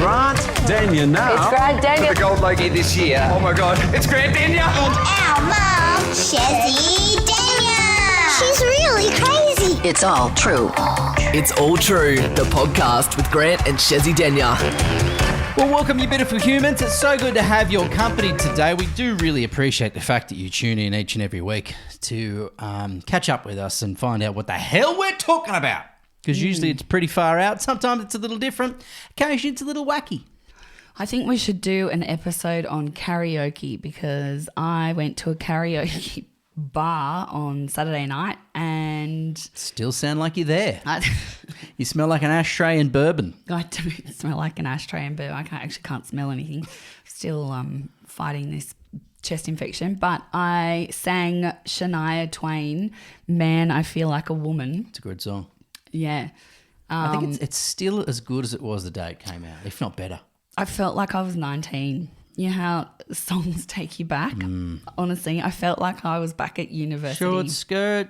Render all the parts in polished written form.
Grant Dania now. It's Grant Dania. The gold logie this year. Oh my God, it's Grant Dania. And our mum, Chezzi Dania. She's really crazy. It's all true. It's All True, the podcast with Grant and Chezzi Dania. Well, welcome, you beautiful humans. It's so good to have your company today. We do really appreciate the fact that you tune in each and every week to catch up with us and find out what the hell we're talking about. Because usually it's pretty far out. Sometimes it's a little different. Occasionally it's a little wacky. I think we should do an episode on karaoke because I went to a karaoke bar on Saturday night and... Still sound like you're there. You smell like an ashtray and bourbon. I do smell like an ashtray and bourbon. I can't smell anything. Still fighting this chest infection. But I sang Shania Twain, Man, I Feel Like a Woman. It's a good song. Yeah. I think it's still as good as it was the day it came out, if not better. I felt like I was 19. You know how songs take you back? Honestly, I felt like I was back at university. Short skirt.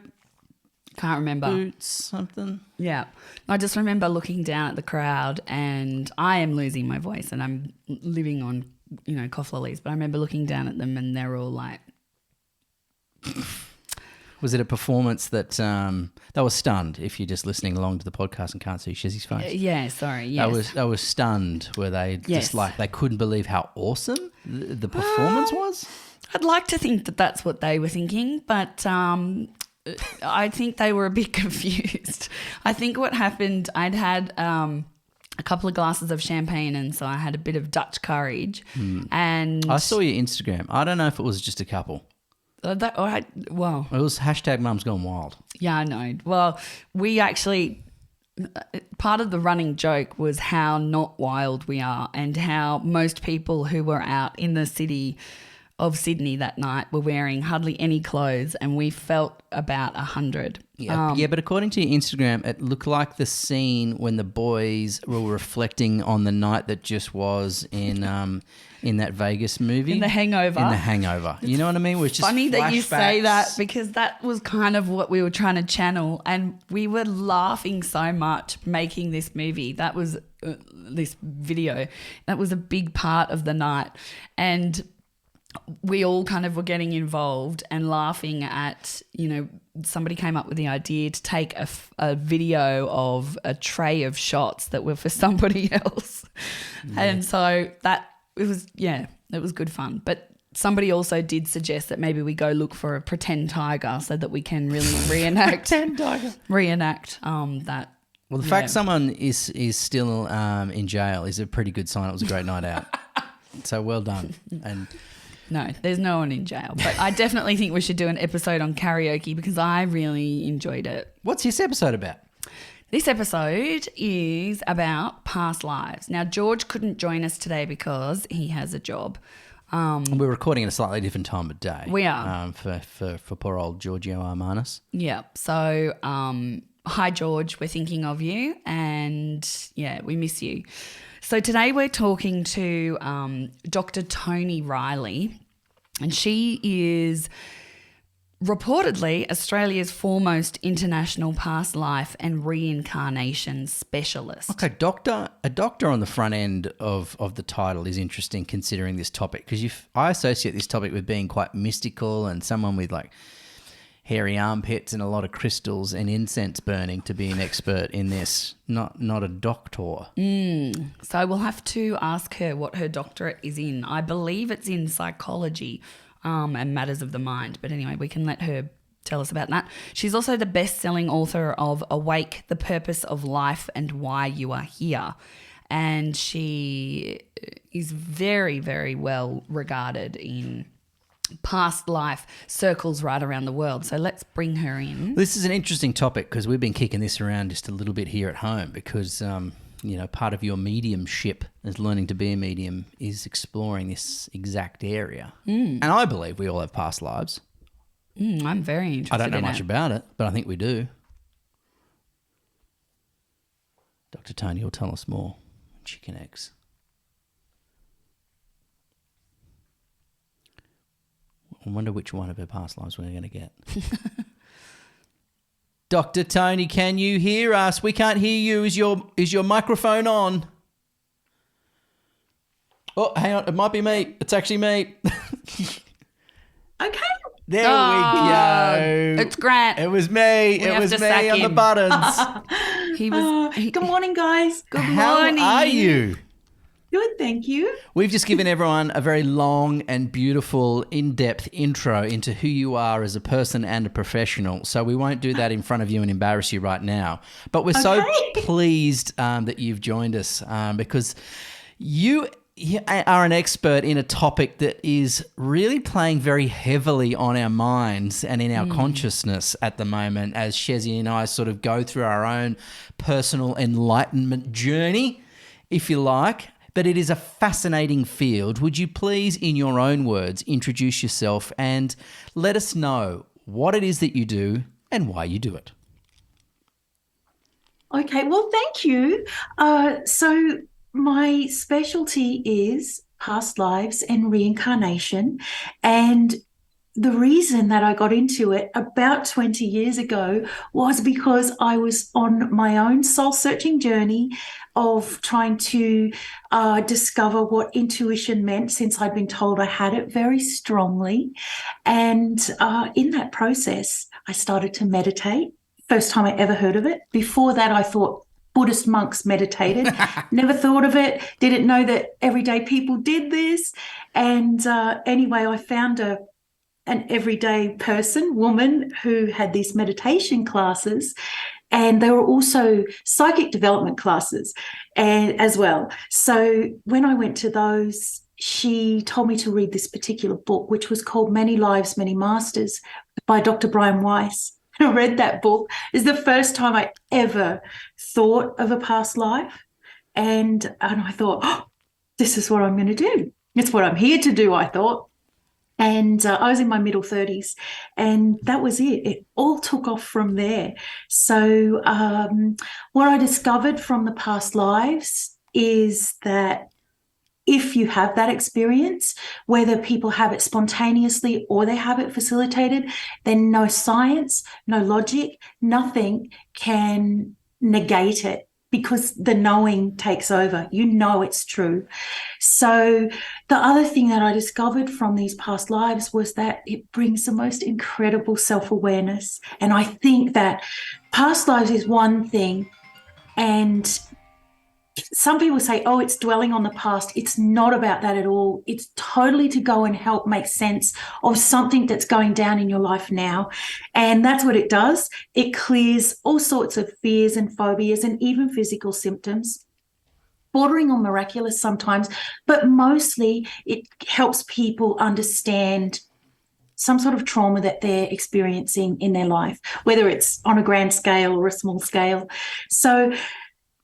Can't remember. Boots, something. Yeah. I just remember looking down at the crowd and I am losing my voice and I'm living on, cough lollies. But I remember looking down at them and they're all like... Was it a performance that they were stunned? If you're just listening along to the podcast and can't see Chezzi's face, yeah, sorry, yes, they were stunned. Were they just like they couldn't believe how awesome the performance was? I'd like to think that that's what they were thinking, but I think they were a bit confused. I think what happened, I'd had a couple of glasses of champagne, and so I had a bit of Dutch courage. And I saw your Instagram. I don't know if it was just a couple. Well, it was hashtag Mum's Gone Wild. Yeah, I know. Well, we actually, part of the running joke was how not wild we are and how most people who were out in the city of Sydney that night were wearing hardly any clothes and we felt about 100. Yeah, but according to your Instagram, it looked like the scene when the boys were reflecting on the night that just was in that Vegas movie. In The Hangover. In The Hangover. You know what I mean? It's just funny that you say flashbacks. that because that was kind of what we were trying to channel and we were laughing so much making this movie. That was this video. That was a big part of the night and we all kind of were getting involved and laughing at, somebody came up with the idea to take a video of a tray of shots that were for somebody else. Yeah. And so it was good fun. But somebody also did suggest that maybe we go look for a pretend tiger so that we can really reenact that. Well, the fact someone is still in jail is a pretty good sign. It was a great night out. So well done. And no, there's no one in jail. But I definitely think we should do an episode on karaoke because I really enjoyed it. What's this episode about? This episode is about past lives. Now, George couldn't join us today because he has a job. We're recording at a slightly different time of day. We are. For poor old Giorgio Armanis. Yeah. So, hi, George. We're thinking of you and, we miss you. So today we're talking to Dr. Toni Reilly, and she is reportedly Australia's foremost international past life and reincarnation specialist. Okay, a doctor on the front end of the title is interesting considering this topic because I associate this topic with being quite mystical and someone with like hairy armpits and a lot of crystals and incense burning to be an expert in this, not a doctor. So we'll have to ask her what her doctorate is in. I believe it's in psychology and matters of the mind. But anyway, we can let her tell us about that. She's also the best-selling author of Awake, The Purpose of Life and Why You Are Here. And she is very, very well regarded in past life circles right around the world. So let's bring her in. This is an interesting topic because we've been kicking this around just a little bit here at home because, part of your mediumship as learning to be a medium is exploring this exact area. And I believe we all have past lives. I'm very interested. I don't know much about it, but I think we do. Dr. Toni will tell us more when she connects. I wonder which one of her past lives we're going to get. Dr. Toni, can you hear us? We can't hear you. Is your microphone on? Oh, hang on. It might be me. It's actually me. Okay. There we go. It's Grant. It was me. We It have was to me sack on the him. buttons. He was. Good morning, guys. Good How morning. are you? Good, thank you. We've just given everyone a very long and beautiful, in-depth intro into who you are as a person and a professional. So we won't do that in front of you and embarrass you right now. But we're so pleased that you've joined us because you are an expert in a topic that is really playing very heavily on our minds and in our consciousness at the moment as Chezzi and I sort of go through our own personal enlightenment journey, if you like. But it is a fascinating field. Would you please, in your own words, introduce yourself and let us know what it is that you do and why you do it? Okay, well, thank you. So my specialty is past lives and reincarnation. And the reason that I got into it about 20 years ago was because I was on my own soul-searching journey of trying to discover what intuition meant, since I'd been told I had it very strongly. And in that process, I started to meditate. First time I ever heard of it. Before that, I thought Buddhist monks meditated. Never thought of it. Didn't know that everyday people did this. And anyway, I found an everyday person, woman, who had these meditation classes, and they were also psychic development classes as well. So when I went to those, she told me to read this particular book, which was called Many Lives, Many Masters by Dr. Brian Weiss. I read that book. It's the first time I ever thought of a past life. And I thought, oh, this is what I'm going to do. It's what I'm here to do, I thought. And I was in my middle 30s, and that was it. It all took off from there. So what I discovered from the past lives is that if you have that experience, whether people have it spontaneously or they have it facilitated, then no science, no logic, nothing can negate it, because the knowing takes over. You know it's true. So the other thing that I discovered from these past lives was that it brings the most incredible self-awareness. And I think that past lives is one thing, and some people say, oh, it's dwelling on the past. It's not about that at all. It's totally to go and help make sense of something that's going down in your life now. And that's what it does. It clears all sorts of fears and phobias and even physical symptoms, bordering on miraculous sometimes, but mostly it helps people understand some sort of trauma that they're experiencing in their life, whether it's on a grand scale or a small scale. So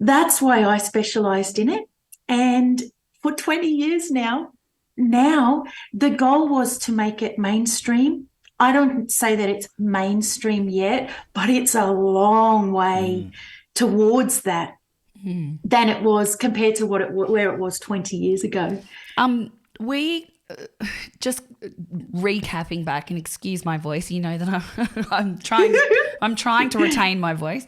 that's why I specialized in it. And for 20 years now, the goal was to make it mainstream. I don't say that it's mainstream yet, but it's a long way towards that than it was compared to where it was 20 years ago. We just recapping back, and excuse my voice, you know that I'm trying to retain my voice.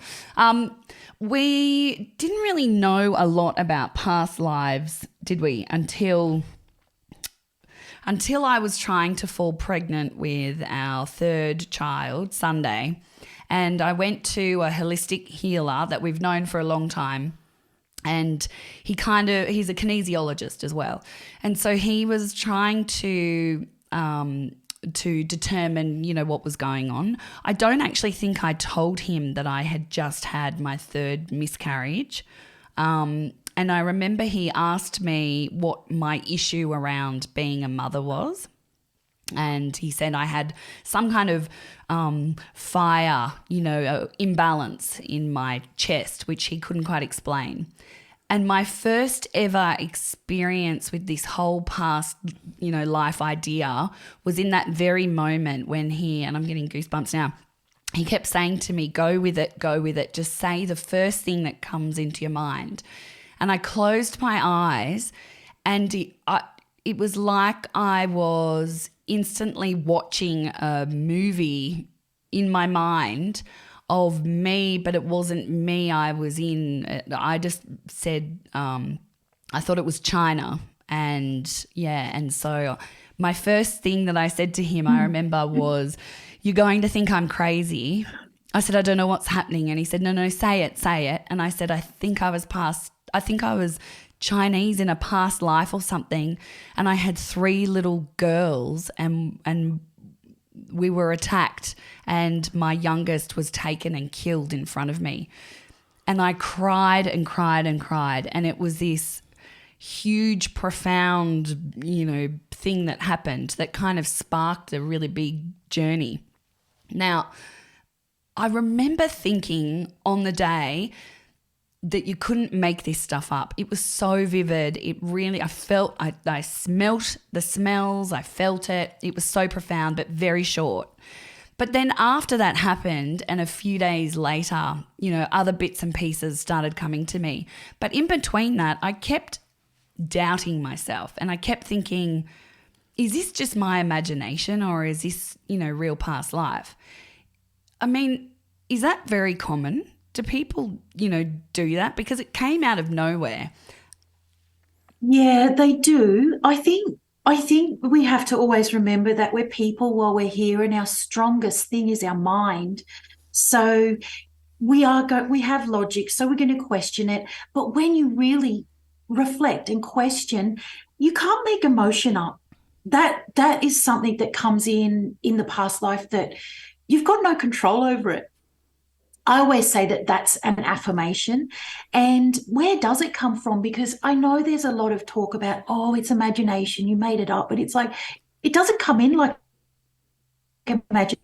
We didn't really know a lot about past lives, did we? Until I was trying to fall pregnant with our third child, Sunday, and I went to a holistic healer that we've known for a long time. And he's a kinesiologist as well. And so he was trying to determine, what was going on. I don't actually think I told him that I had just had my third miscarriage. And I remember he asked me what my issue around being a mother was. And he said I had some kind of fire, imbalance in my chest, which he couldn't quite explain. And my first ever experience with this whole past, life idea was in that very moment when and I'm getting goosebumps now, he kept saying to me, go with it, just say the first thing that comes into your mind. And I closed my eyes, and it was like I was instantly watching a movie in my mind of me, but it wasn't me I was in. I just said, I thought it was China, And so my first thing that I said to him, I remember, was, "You're going to think I'm crazy." I said, "I don't know what's happening." And he said, No, say it. And I said, I think I was Chinese in a past life or something. And I had 3 little girls and we were attacked, and my youngest was taken and killed in front of me. And I cried and cried and cried. And it was this huge, profound, thing that happened that kind of sparked a really big journey. Now, I remember thinking on the day that you couldn't make this stuff up. It was so vivid. It really, I smelt the smells, I felt it. It was so profound, but very short. But then after that happened, and a few days later, other bits and pieces started coming to me. But in between that, I kept doubting myself, and I kept thinking, is this just my imagination, or is this, real past life? I mean, is that very common? Do people, do that? Because it came out of nowhere. Yeah, they do. I think we have to always remember that we're people while we're here, and our strongest thing is our mind. So we have logic, so we're going to question it. But when you really reflect and question, you can't make emotion up. That is something that comes in the past life that you've got no control over it. I always say that that's an affirmation. And where does it come from? Because I know there's a lot of talk about, it's imagination, you made it up, but it's like, it doesn't come in like imagination.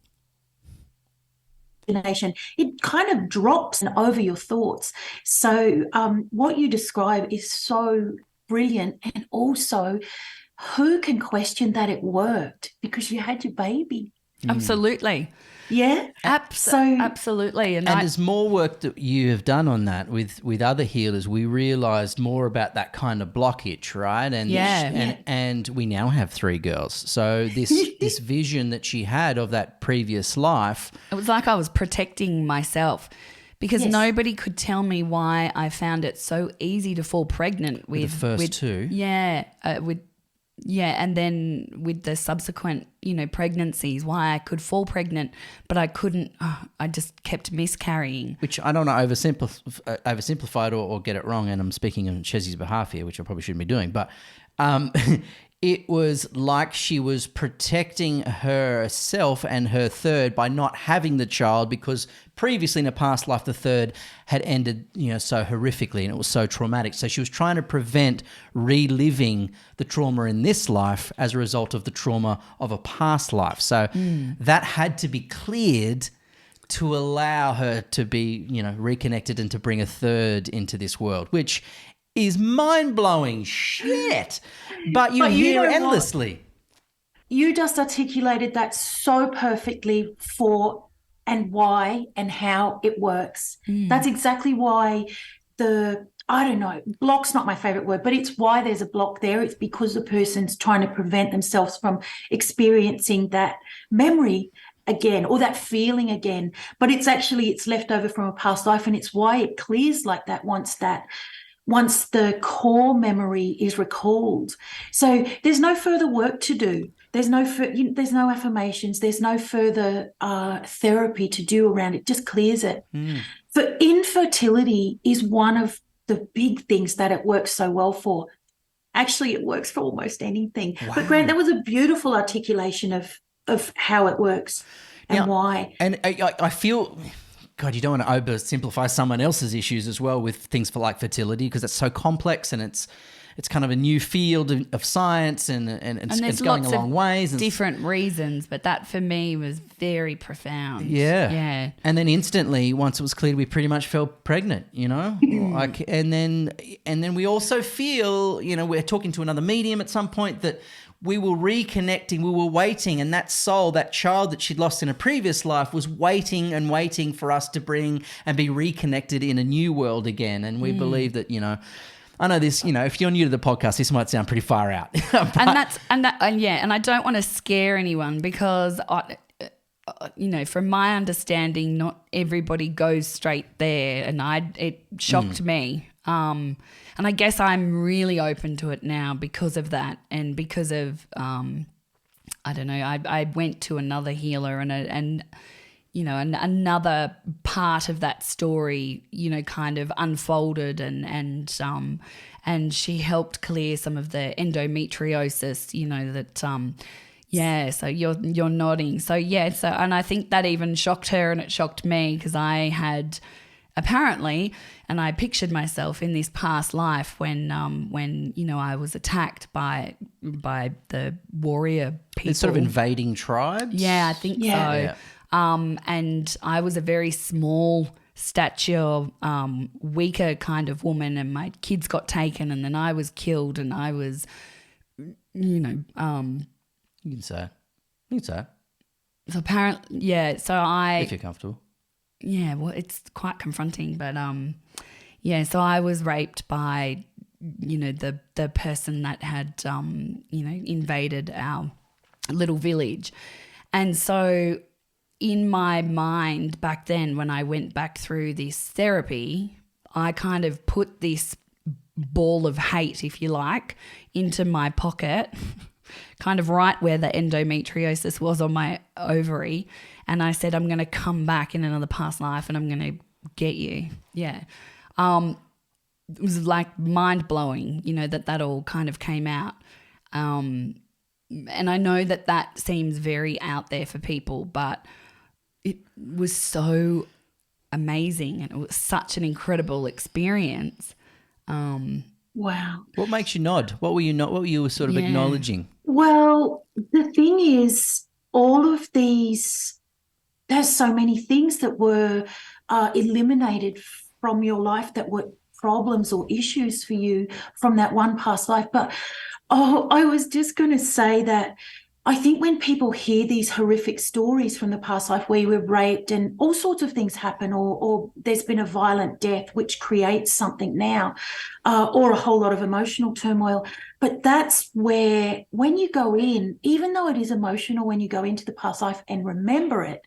It kind of drops over your thoughts. So what you describe is so brilliant. And also, who can question that it worked? Because you had your baby. Absolutely. Yeah, absolutely. And there's more work that you have done on that with other healers. We realised more about that kind of blockage, right? And we now have 3 girls. So this vision that she had of that previous life, it was like I was protecting myself, because nobody could tell me why I found it so easy to fall pregnant with the first 2. And then with the subsequent, pregnancies, why I could fall pregnant, but I couldn't. I just kept miscarrying. Which I don't know, oversimplified or get it wrong, and I'm speaking on Chezzi's behalf here, which I probably shouldn't be doing, but it was like she was protecting herself and her third by not having the child, because previously in a past life the third had ended, so horrifically, and it was so traumatic. So she was trying to prevent reliving the trauma in this life as a result of the trauma of a past life. So that had to be cleared to allow her to be, reconnected and to bring a third into this world, which is mind-blowing shit. But you hear it endlessly. You just articulated that so perfectly for and why and how it works. That's exactly why block's not my favorite word, but it's why there's a block there. It's because the person's trying to prevent themselves from experiencing that memory again, or that feeling again. But it's left over from a past life, and it's why it clears like that once the core memory is recalled. So there's no further work to do. There's no affirmations. There's no further therapy to do around it. Just clears it. For infertility is one of the big things that it works so well for. Actually, it works for almost anything. Wow. But Grant, that was a beautiful articulation of how it works and why. And I feel... God, you don't want to oversimplify someone else's issues as well with things for like fertility, because it's so complex, and it's kind of a new field of science, and it's going a long ways. And different reasons, but that for me was very profound. Yeah. And then instantly, once it was cleared, we pretty much fell pregnant, and then we also feel, we're talking to another medium at some point that we were reconnecting, we were waiting, and that soul, that child that she'd lost in a previous life, was waiting and waiting for us to bring and be reconnected in a new world again. And we believe that, I know this, if you're new to the podcast, this might sound pretty far out. and I don't want to scare anyone, because from my understanding, not everybody goes straight there, and it shocked me. And I guess I'm really open to it now because of that, and because of I don't know. I went to another healer, and you know, another part of that story, you know, kind of unfolded, and she helped clear some of the endometriosis, you know, that yeah, so you're nodding. So yeah, so, and I think that even shocked her, and it shocked me, because I had apparently, and I pictured myself in this past life when you know, I was attacked by the warrior people. It's sort of invading tribes. Yeah, I think so. Yeah. And I was a very small stature, weaker kind of woman, and my kids got taken, and then I was killed, and I was, you know, You can say it. You can say it. so apparently, yeah. So If you're comfortable. yeah, well, it's quite confronting, but yeah. So I was raped by, you know, the person that had you know, invaded our little village, and so in my mind back then, when I went back through this therapy, I kind of put this ball of hate, if you like, into my pocket, kind of right where the endometriosis was on my ovary. And I said, I'm going to come back in another past life and I'm going to get you. Yeah. It was like mind blowing, you know, that all kind of came out. And I know that seems very out there for people, but it was so amazing, and it was such an incredible experience. Wow. What makes you nod? What were you sort of Yeah. acknowledging? Well, the thing is, all of these, there's so many things that were eliminated from your life that were problems or issues for you from that one past life. But, I was just going to say that I think when people hear these horrific stories from the past life where you were raped and all sorts of things happen, or there's been a violent death which creates something now, or a whole lot of emotional turmoil. But that's where, when you go in, even though it is emotional when you go into the past life and remember it,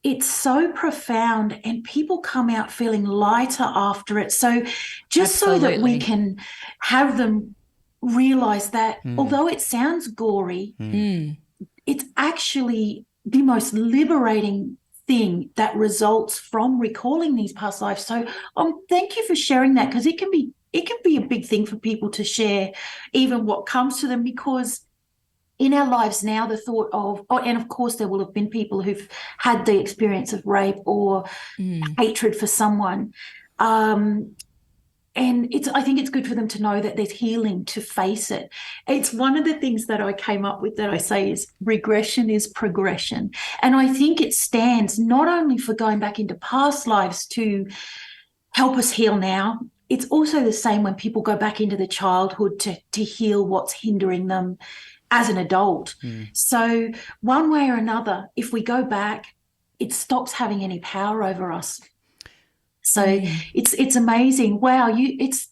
it's so profound, and people come out feeling lighter after it. So just so that we Absolutely. can have them realize that although it sounds gory, it's actually the most liberating thing that results from recalling these past lives. So thank you for sharing that, because it can be a big thing for people to share even what comes to them, because in our lives now, the thought of, and of course there will have been people who've had the experience of rape or hatred for someone, and I think it's good for them to know that there's healing to face it. It's one of the things that I came up with that I say is regression is progression. And I think it stands not only for going back into past lives to help us heal now, it's also the same when people go back into the childhood to heal what's hindering them as an adult. So one way or another, if we go back, it stops having any power over us. So it's amazing. Wow, it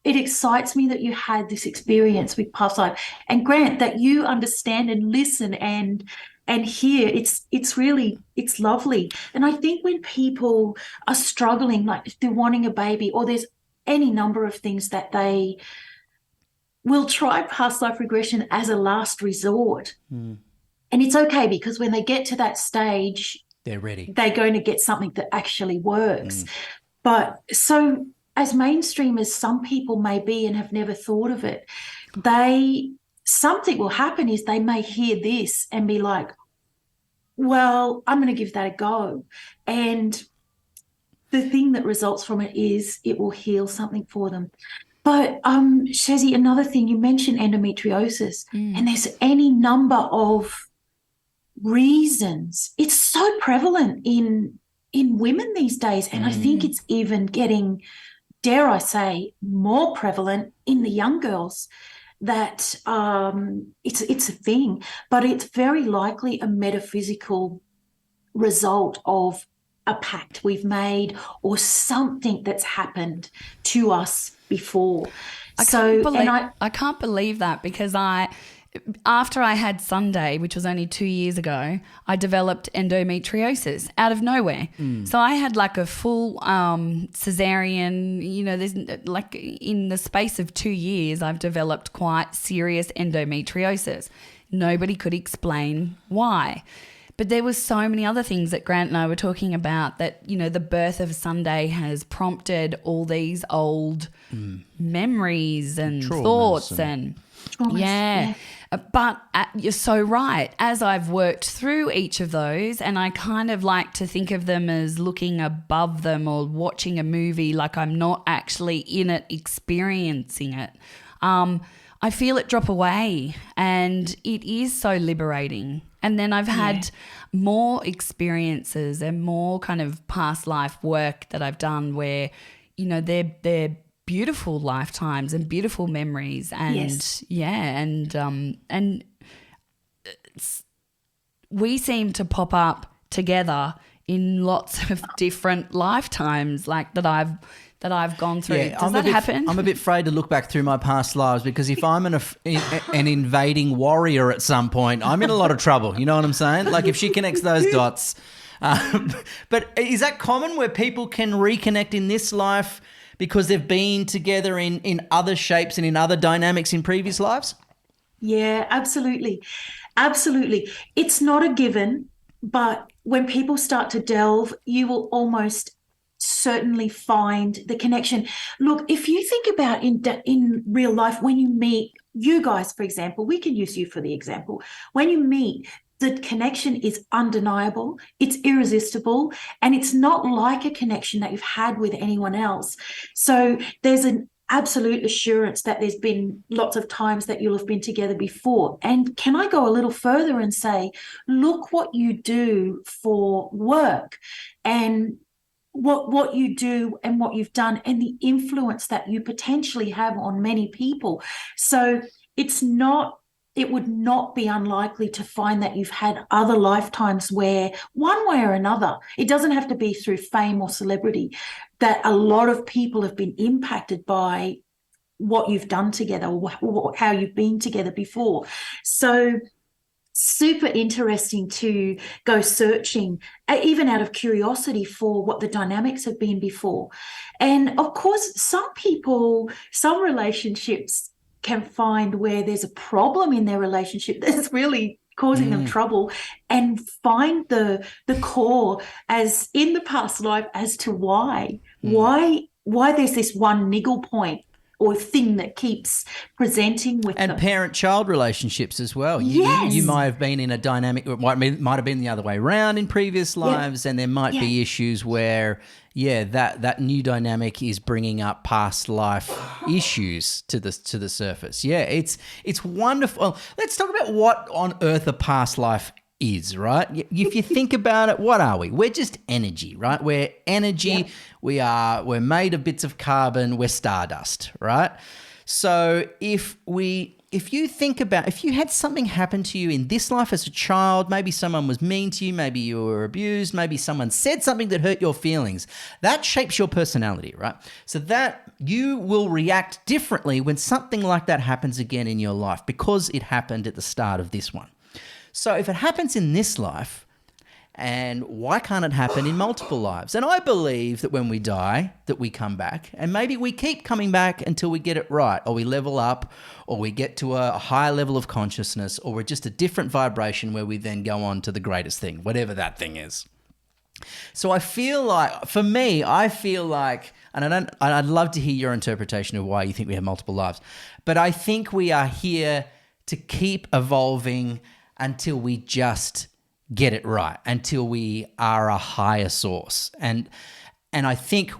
excites me that you had this experience with past life, and Grant, that you understand and listen and hear. It's really lovely. And I think when people are struggling, like if they're wanting a baby, or there's any number of things that they will try past life regression as a last resort. And it's okay, because when they get to that stage, They're ready. they're going to get something that actually works. But so as mainstream as some people may be and have never thought of it, something will happen is they may hear this and be like, well, I'm going to give that a go. And the thing that results from it is it will heal something for them. But Chezzi, another thing, you mentioned endometriosis, and there's any number of reasons. It's so prevalent in women these days, and I think it's even getting, dare I say, more prevalent in the young girls, that it's a thing, but it's very likely a metaphysical result of a pact we've made or something that's happened to us before. I can't believe that, because after I had Sunday, which was only 2 years ago, I developed endometriosis out of nowhere. So I had like a full cesarean, there's like in the space of 2 years, I've developed quite serious endometriosis. Nobody could explain why. But there was so many other things that Grant and I were talking about that, the birth of Sunday has prompted all these old memories and Traumas thoughts and Traumas, yeah. But you're so right. As I've worked through each of those, and I kind of like to think of them as looking above them or watching a movie like I'm not actually in it, experiencing it. I feel it drop away, and it is so liberating. And then I've had more experiences and more kind of past life work that I've done where, they're beautiful lifetimes and beautiful memories, and and we seem to pop up together in lots of different lifetimes, like that I've gone through. Does that happen? I'm a bit afraid to look back through my past lives, because if I'm an invading warrior at some point, I'm in a lot of trouble. You know what I'm saying? Like if she connects those dots. But is that common where people can reconnect in this life because they've been together in other shapes and in other dynamics in previous lives? Yeah, absolutely. Absolutely. It's not a given, but when people start to delve, you will almost certainly find the connection. Look, if you think about in real life, when you meet you guys, for example, we can use you for the example. When you meet, the connection is undeniable, it's irresistible, and it's not like a connection that you've had with anyone else. So there's an absolute assurance that there's been lots of times that you'll have been together before. And can I go a little further and say, look what you do for work, and what you do and what you've done, and the influence that you potentially have on many people. So it would not be unlikely to find that you've had other lifetimes where, one way or another, it doesn't have to be through fame or celebrity, that a lot of people have been impacted by what you've done together, or how you've been together before. So super interesting to go searching, even out of curiosity, for what the dynamics have been before. And of course, some relationships can find where there's a problem in their relationship that's really causing them trouble, and find the core as in the past life as to why there's this one niggle point or thing that keeps presenting with them. And parent-child relationships as well. Yes. You might have been in a dynamic, it might have been the other way around in previous lives, and there might be issues where, that new dynamic is bringing up past life issues to the surface. Yeah, it's wonderful. Let's talk about what on earth a past life is, right? If you think about it, what are we? We're just energy, right? We're energy. Yeah. We're made of bits of carbon. We're stardust, right? So if you think about, if you had something happen to you in this life as a child, maybe someone was mean to you, maybe you were abused, maybe someone said something that hurt your feelings, that shapes your personality, right? So that you will react differently when something like that happens again in your life, because it happened at the start of this one. So if it happens in this life, and why can't it happen in multiple lives? And I believe that when we die, that we come back, and maybe we keep coming back until we get it right, or we level up, or we get to a higher level of consciousness, or we're just a different vibration where we then go on to the greatest thing, whatever that thing is. So I feel like, for me, and I'd love to hear your interpretation of why you think we have multiple lives, but I think we are here to keep evolving until we just get it right, until we are a higher source. And I think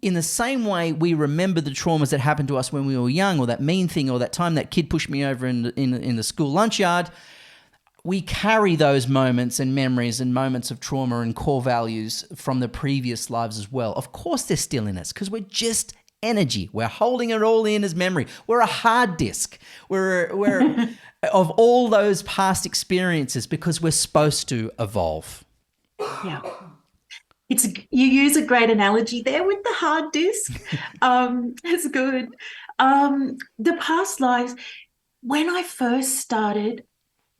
in the same way we remember the traumas that happened to us when we were young, or that mean thing, or that time that kid pushed me over in the school lunch yard, we carry those moments and memories and moments of trauma and core values from the previous lives as well. Of course they're still in us, because we're just energy. We're holding it all in as memory. We're a hard disk. We're of all those past experiences, because we're supposed to evolve. Yeah. You use a great analogy there with the hard disk. It's good. The past lives, when I first started,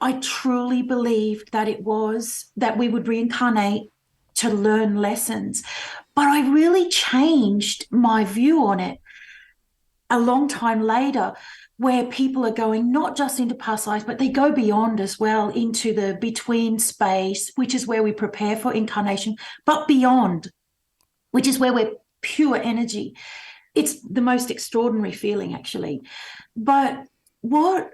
I truly believed that we would reincarnate to learn lessons. But I really changed my view on it a long time later, where people are going not just into past lives, but they go beyond as well into the between space, which is where we prepare for incarnation, but beyond, which is where we're pure energy. It's the most extraordinary feeling, actually. But what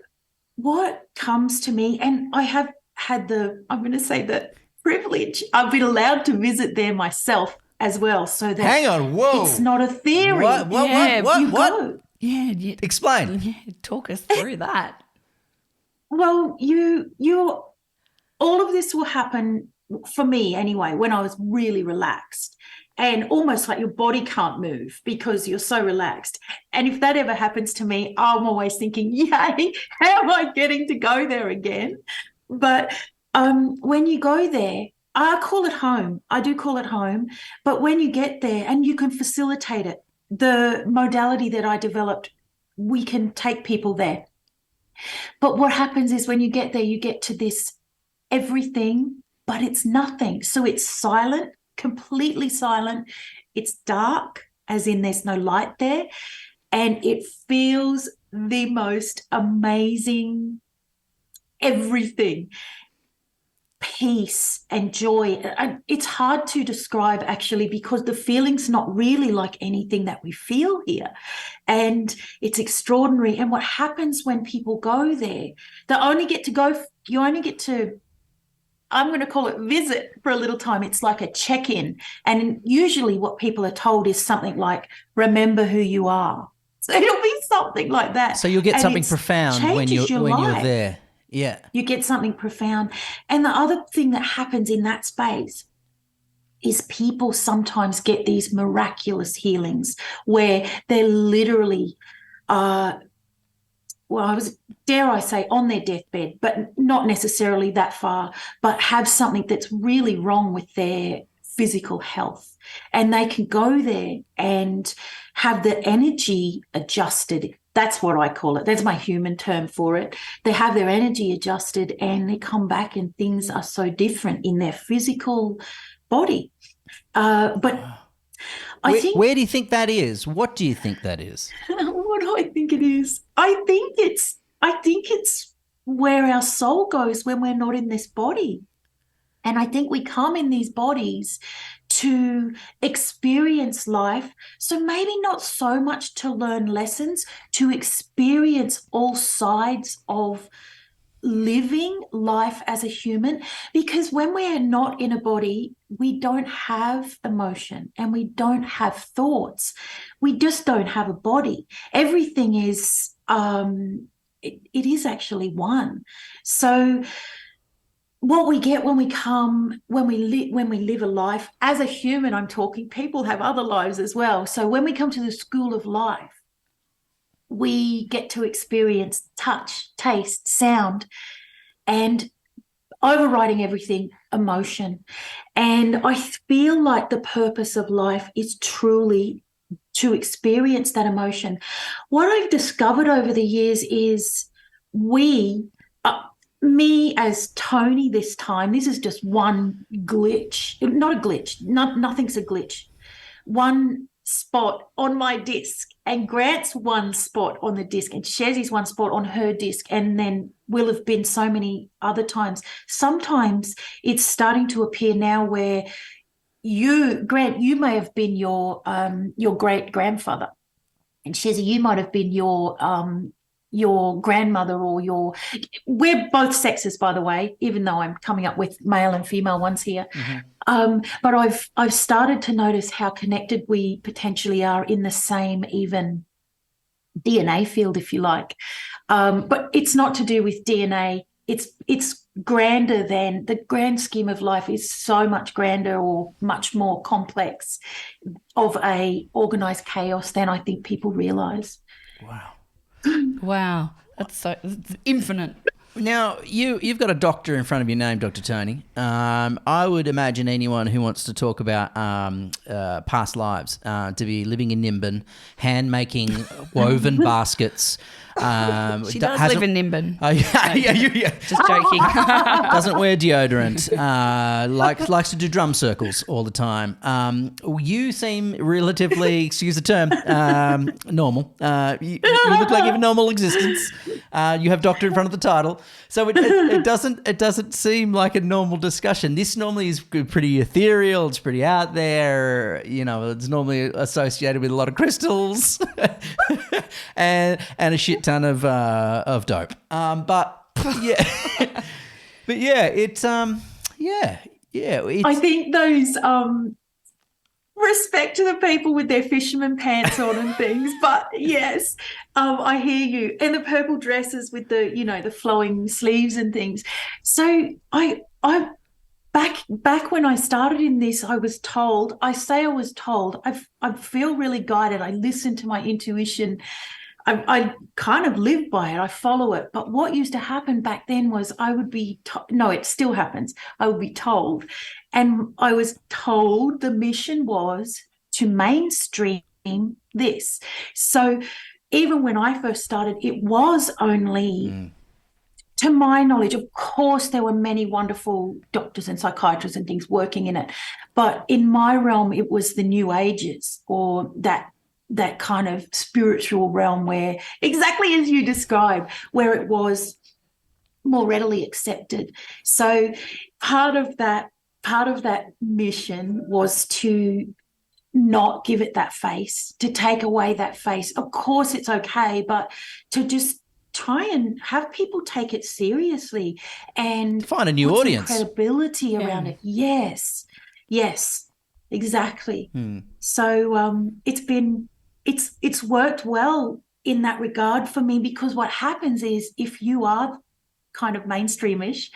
comes to me, and I have had I'm going to say the privilege, I've been allowed to visit there myself as well, so that Hang on, whoa. it's not a theory. What? You What? go. Yeah. Explain. Yeah, talk us through that. Well, all of this will happen for me anyway when I was really relaxed, and almost like your body can't move because you're so relaxed. And if that ever happens to me, I'm always thinking, yay, how am I getting to go there again? But when you go there, I call it home. I do call it home. But when you get there and you can facilitate it, the modality that I developed, we can take people there. But what happens is when you get there, you get to this everything, but it's nothing. So it's silent, completely silent. It's dark, as in there's no light there. And it feels the most amazing everything. Peace and joy. And it's hard to describe, actually, because the feeling's not really like anything that we feel here. And it's extraordinary. And what happens when people go there, you only get to, I'm going to call it visit for a little time. It's like a check-in. And usually what people are told is something like, remember who you are. So it'll be something like that. So you'll get and something profound when you're there. Yeah. You get something profound. And the other thing that happens in that space is people sometimes get these miraculous healings where they're literally, dare I say, on their deathbed, but not necessarily that far, but have something that's really wrong with their physical health. And they can go there and have the energy adjusted. That's what I call it. That's my human term for it. They have their energy adjusted and they come back and things are so different in their physical body. But I think... Where do you think that is? What do you think that is? What do I think it is? I think it's where our soul goes when we're not in this body. And I think we come in these bodies to experience life. So maybe not so much to learn lessons, to experience all sides of living life as a human. Because when we're not in a body, we don't have emotion and we don't have thoughts. We just don't have a body. Everything is, it is actually one. So what we get when we come, when we live a life as a human, I'm talking, people have other lives as well. So when we come to the school of life, we get to experience touch, taste, sound, and overriding everything, emotion. And I feel like the purpose of life is truly to experience that emotion. What I've discovered over the years is me as Toni this time, this is just one glitch, not a glitch, nothing's a glitch, one spot on my disc, and Grant's one spot on the disc, and Chezzi's one spot on her disc, and then will have been so many other times. Sometimes it's starting to appear now where Grant, you may have been your great grandfather, and Chezzi, you might have been your grandmother or we're both sexes, by the way, even though I'm coming up with male and female ones here. Mm-hmm. But I've started to notice how connected we potentially are in the same even DNA field, if you like. But it's not to do with DNA. It's grander than the grand scheme of life is so much grander or much more complex of a organized chaos than I think people realize. Wow. Wow, that's infinite. Now, you've got a doctor in front of your name, Dr. Toni. I would imagine anyone who wants to talk about past lives to be living in Nimbin, hand-making woven baskets, She does live in Nimbin. Oh, yeah. Just joking. Doesn't wear deodorant. Likes to do drum circles all the time. You seem relatively, excuse the term, normal. You look like you have a normal existence. You have doctor in front of the title, so it doesn't seem like a normal discussion. This normally is pretty ethereal. It's pretty out there. It's normally associated with a lot of crystals and a shit ton of dope. But yeah, it's I think those respect to the people with their fisherman pants on and things, but yes, I hear you. And the purple dresses with the flowing sleeves and things. So I back when I started in this, I was told. I feel really guided. I listen to my intuition. I kind of live by it. I follow it. But what used to happen back then was I would be no, it still happens. I would be told. And I was told the mission was to mainstream this. So even when I first started, it was only, to my knowledge, of course, there were many wonderful doctors and psychiatrists and things working in it. But in my realm, it was the New Ages, or that kind of spiritual realm where, exactly as you describe, where it was more readily accepted. So part of that mission was to not give it that face, to take away that face. Of course it's okay, but to just try and have people take it seriously and find a new put audience, some credibility around it. Yes, exactly. So it's worked well in that regard for me, because what happens is, if you are kind of mainstreamish,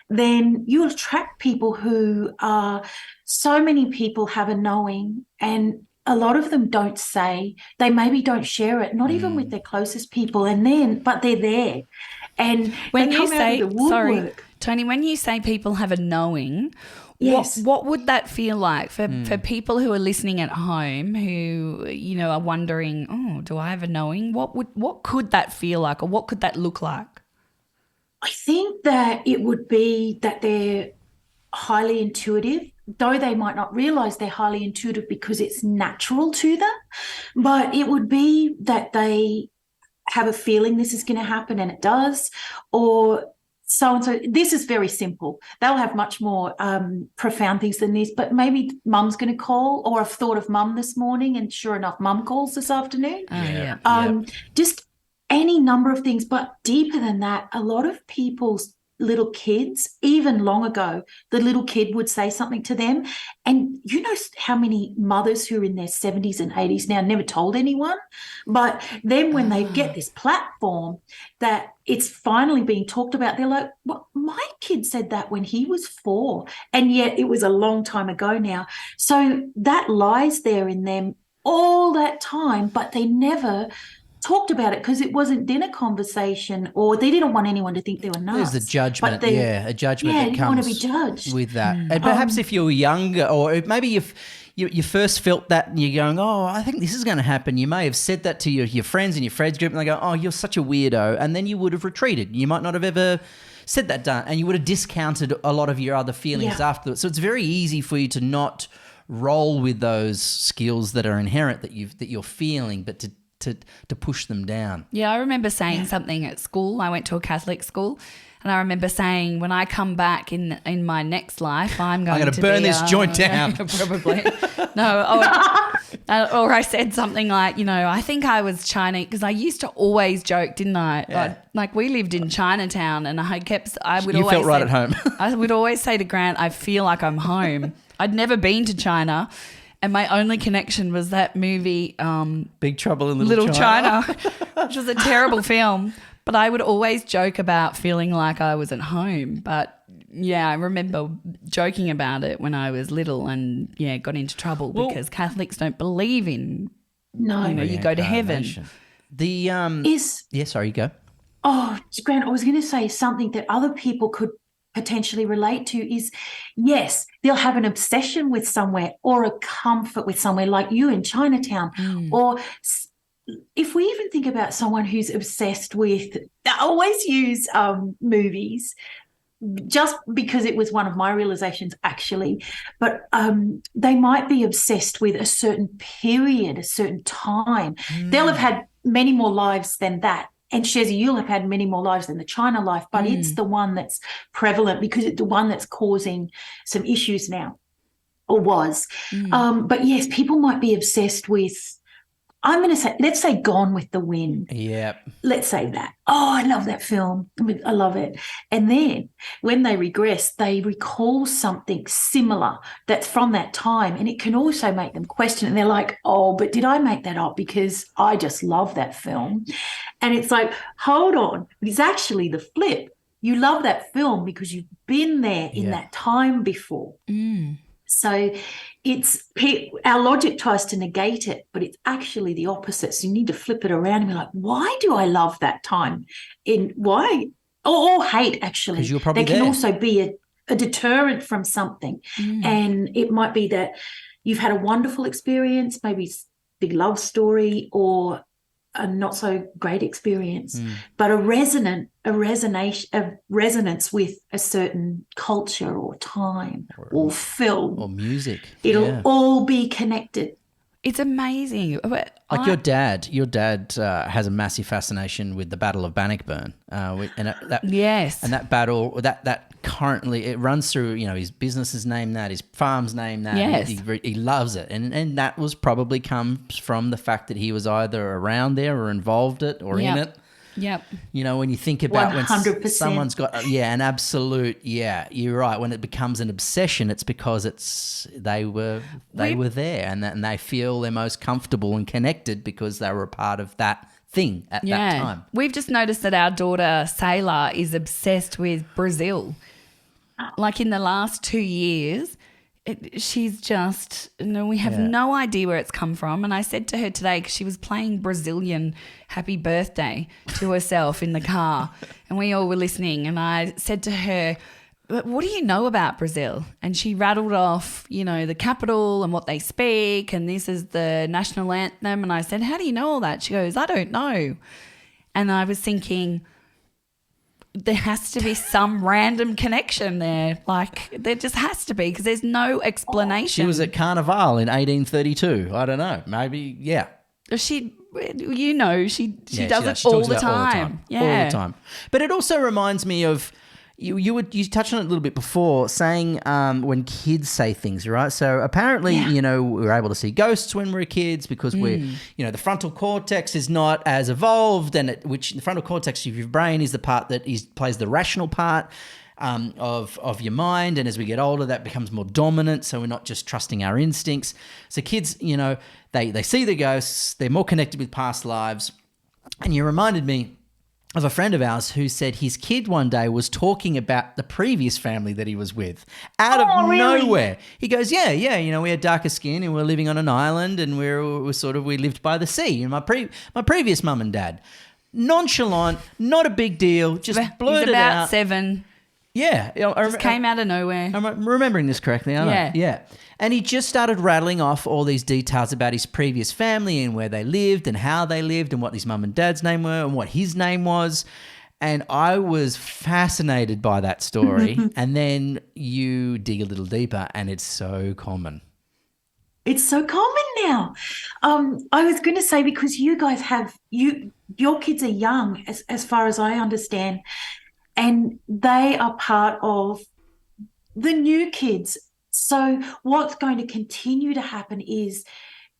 then you attract people who are, so many people have a knowing, and a lot of them don't say, they maybe don't share it, not even with their closest people, but they're there. And when they you come say, out of the woodwork. sorry, Toni, when you say people have a knowing, yes. what would that feel like for people who are listening at home, who are wondering, oh, do I have a knowing? What could that feel like, or what could that look like? I think that it would be that they're highly intuitive, though they might not realize they're highly intuitive because it's natural to them. But it would be that they have a feeling this is going to happen, and it does, or so and so. This is very simple. They'll have much more profound things than this, but maybe mum's going to call, or I've thought of mum this morning, and sure enough, mum calls this afternoon. Just any number of things. But deeper than that, a lot of people's little kids, even long ago, the little kid would say something to them, and how many mothers who are in their 70s and 80s now never told anyone, but then when they get this platform that it's finally being talked about, they're like, well, my kid said that when he was 4, and yet it was a long time ago now. So that lies there in them all that time, but they never talked about it because it wasn't dinner conversation, or they didn't want anyone to think they were nuts. There's the judgment, a judgment that comes want to be judged with that. And perhaps if you're younger, or maybe if you first felt that and you're going, oh, I think this is going to happen, you may have said that to your friends in your friends group, and they go, oh, you're such a weirdo, and then you would have retreated. You might not have ever said that, and you would have discounted a lot of your other feelings afterwards. So it's very easy for you to not roll with those skills that are inherent that you're feeling, but to push them down. Yeah, I remember saying something at school. I went to a Catholic school, and I remember saying, when I come back in my next life, I'm going to burn this joint down. Probably. No, or I said something like, I think I was Chinese, because I used to always joke, didn't I? Yeah. Like we lived in Chinatown, and I would you always felt right at home. I would always say to Grant, I feel like I'm home. I'd never been to China. And my only connection was that movie, Big Trouble in Little China, which was a terrible film. But I would always joke about feeling like I was at home. But yeah, I remember joking about it when I was little, and got into trouble because Catholics don't believe in. No, you go to heaven. Sorry, you go. Oh, Grant, I was going to say something that other people could potentially relate to is, yes, they'll have an obsession with somewhere, or a comfort with somewhere, like you in Chinatown, or if we even think about someone who's obsessed with, I always use movies just because it was one of my realizations actually, but they might be obsessed with a certain period, a certain time. They'll have had many more lives than that. And Chezzi, you'll have had many more lives than the China life, but it's the one that's prevalent because it's the one that's causing some issues now, or was. But yes, people might be obsessed with, I'm going to say, let's say Gone with the Wind. Yep. Let's say that. Oh, I love that film. I love it. And then when they regress, they recall something similar that's from that time. And it can also make them question. And they're like, oh, but did I make that up? Because I just love that film. And it's like, hold on. It's actually the flip. You love that film because you've been there in that time before. So it's, our logic tries to negate it, but it's actually the opposite. So you need to flip it around and be like, why do I love that time? Why? Or hate, actually. Because you're probably there. Can there. also be a deterrent from something. And it might be that you've had a wonderful experience, maybe it's a big love story, or a not so great experience, but a resonance with a certain culture or time or film or music. It'll all be connected. It's amazing. Like your dad has a massive fascination with the Battle of Bannockburn, and that battle that currently it runs through. You know, his business is named that, his farm's named that. Yes. He loves it, and that was probably comes from the fact that he was either around there or involved it or in it. Yep. You know, when you think about 100%. when someone's got an absolute you're right. When it becomes an obsession, it's because they were there and they feel they're most comfortable and connected because they were a part of that thing at that time. We've just noticed that our daughter Sailor is obsessed with Brazil. Like in the last 2 years, she's just, we have no idea where it's come from. And I said to her today, because she was playing Brazilian Happy Birthday to herself in the car and we all were listening, and I said to her, but what do you know about Brazil? And she rattled off, the capital and what they speak, and this is the national anthem. And I said, how do you know all that? She goes, I don't know. And I was thinking, there has to be some random connection there. Like, there just has to be, because there's no explanation. She was at Carnival in 1832. I don't know. Maybe, She does it she all talks the about time. All the time. But it also reminds me of, you touched on it a little bit before, saying when kids say things, right? So apparently, we were able to see ghosts when we were kids because we're, the frontal cortex is not as evolved, and the frontal cortex of your brain is the part that plays the rational part of your mind. And as we get older, that becomes more dominant. So we're not just trusting our instincts. So kids, they see the ghosts, they're more connected with past lives. And you reminded me of a friend of ours who said his kid one day was talking about the previous family that he was with out of nowhere. He goes, we had darker skin and we're living on an island and we lived by the sea. And my previous mum and dad, nonchalant, not a big deal, just blurted He's about out. 7. Yeah. Just came out of nowhere. I'm remembering this correctly, aren't I? Yeah. And he just started rattling off all these details about his previous family and where they lived and how they lived and what his mum and dad's name were and what his name was. And I was fascinated by that story. And then you dig a little deeper and it's so common. It's so common now. I was going to say, because you guys your kids are young, as far as I understand, and they are part of the new kids. So what's going to continue to happen is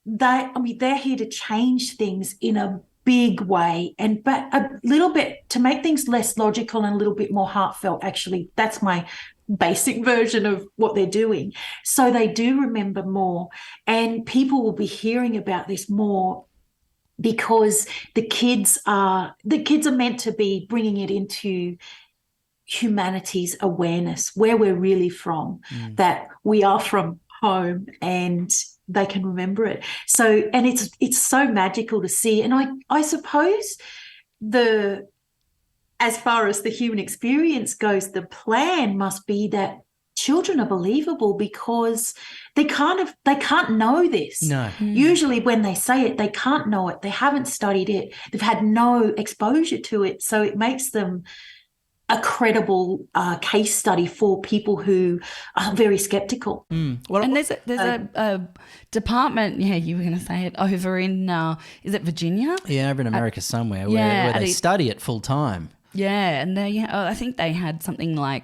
they're here to change things in a big way, but a little bit to make things less logical and a little bit more heartfelt. Actually, that's my basic version of what they're doing. So they do remember more, and people will be hearing about this more because the kids are meant to be bringing it into humanity's awareness, where we're really from, that we are from home, and they can remember it. So, and it's so magical to see. And I suppose as far as the human experience goes, the plan must be that children are believable because they can't know this. No. Usually when they say it, they can't know it. They haven't studied it. They've had no exposure to it. So it makes them a credible case study for people who are very skeptical. Well, And there's a department, you were going to say it, over in, is it Virginia? yeah, over in America somewhere yeah, where they study it full time. Yeah, and I think they had something like,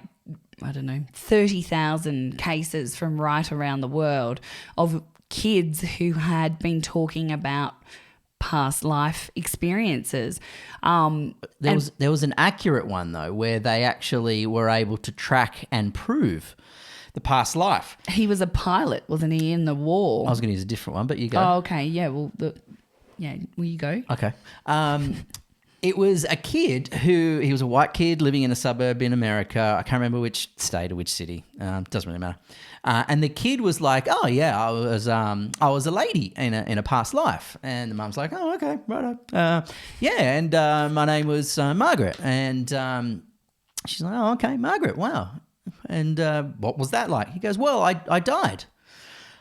I don't know, 30,000 cases from right around the world of kids who had been talking about past life experiences. There was an accurate one though, where they actually were able to track and prove the past life. He was a pilot, wasn't he, in the war? I was going to use a different one, but you go. Oh, okay, yeah. Well, will you go? Okay. It was a kid he was a white kid living in a suburb in America. I can't remember which state or which city. Doesn't really matter. And the kid was like, "Oh yeah, I was a lady in a past life." And the mum's like, "Oh okay, right. Yeah, and my name was Margaret." And she's like, "Oh okay, Margaret, wow." And what was that like? He goes, "Well, I died.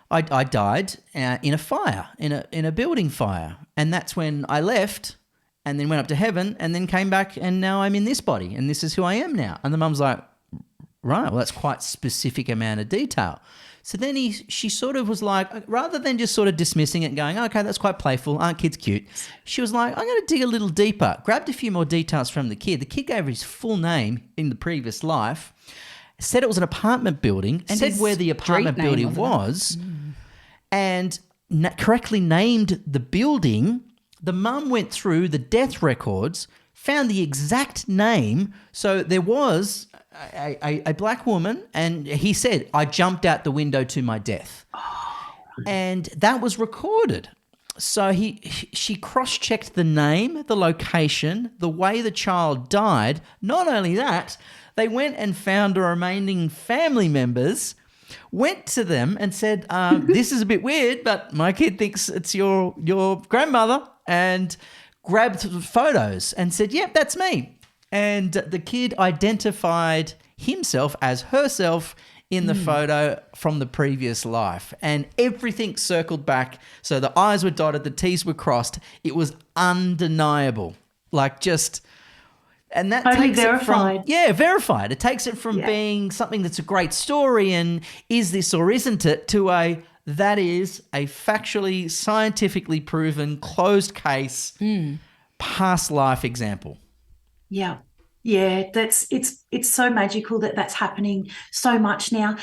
I died in a fire, in a building fire, and that's when I left." And then went up to heaven and then came back and now I'm in this body and this is who I am now. And the mum's like, right, well, that's quite specific amount of detail. So then she sort of was like, rather than just sort of dismissing it and going, okay, that's quite playful, aren't kids cute? She was like, I'm going to dig a little deeper, grabbed a few more details from the kid. The kid gave her his full name in the previous life, said it was an apartment building, and said where the apartment building was, and correctly named the building. The mum went through the death records, found the exact name. So there was a black woman, and he said, I jumped out the window to my death. And that was recorded. So she cross-checked the name, the location, the way the child died. Not only that, they went and found the remaining family members, went to them and said, this is a bit weird, but my kid thinks it's your grandmother, and grabbed photos and said, yep, that's me. And the kid identified himself as herself in the photo from the previous life. And everything circled back. So the I's were dotted, the T's were crossed. It was undeniable. Like just... And that totally takes verified. It from, verified. It takes it from being something that's a great story and is this or isn't it to that is a factually, scientifically proven, closed case, past life example. Yeah. Yeah, it's so magical that that's happening so much now.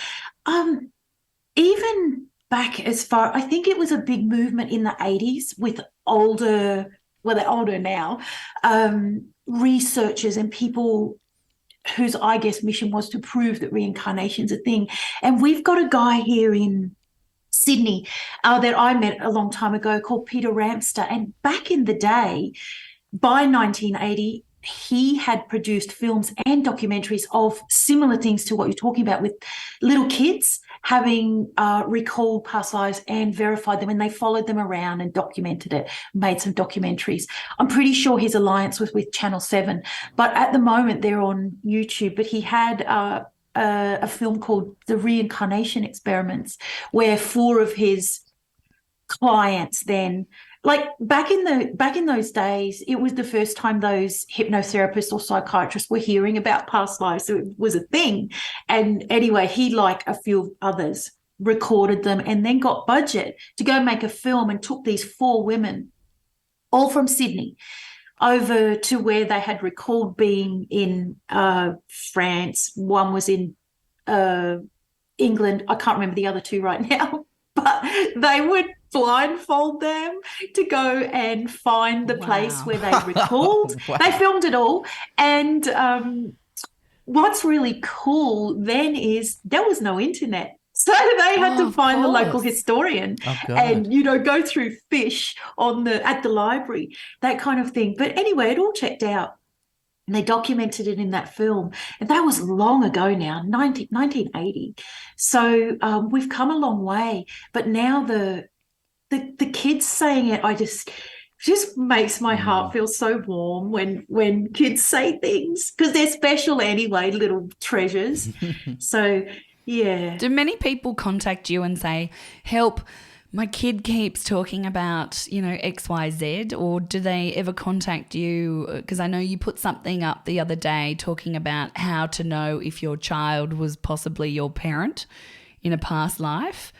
Even back as far, I think it was a big movement in the 80s with they're older now, researchers and people whose, I guess, mission was to prove that reincarnation's a thing. And we've got a guy here in Sydney that I met a long time ago called Peter Ramster. And back in the day, by 1980, he had produced films and documentaries of similar things to what you're talking about, with little kids having recalled past lives and verified them, and they followed them around and documented it, made some documentaries. I'm pretty sure his alliance was with Channel 7, but at the moment they're on YouTube. But he had a film called The Reincarnation Experiments, where 4 of his clients then, like back in those days, it was the first time those hypnotherapists or psychiatrists were hearing about past lives. So it was a thing. And anyway, he, like a few others, recorded them and then got budget to go make a film, and took these 4 women, all from Sydney, over to where they had recalled being in France. One was in England. I can't remember the other 2 right now, but they would blindfold them to go and find the place where they recalled. Wow. They filmed it all. And what's really cool then is there was no internet. So they had to find the local historian and, go through fish at the library, that kind of thing. But anyway, it all checked out. And they documented it in that film. And that was long ago now, 1980. So we've come a long way. But now the kids saying it, just makes my heart feel so warm when kids say things, because they're special anyway, little treasures. So Yeah. Do many people contact you and say, help, my kid keeps talking about, X, Y, Z, or do they ever contact you? Because I know you put something up the other day talking about how to know if your child was possibly your parent in a past life.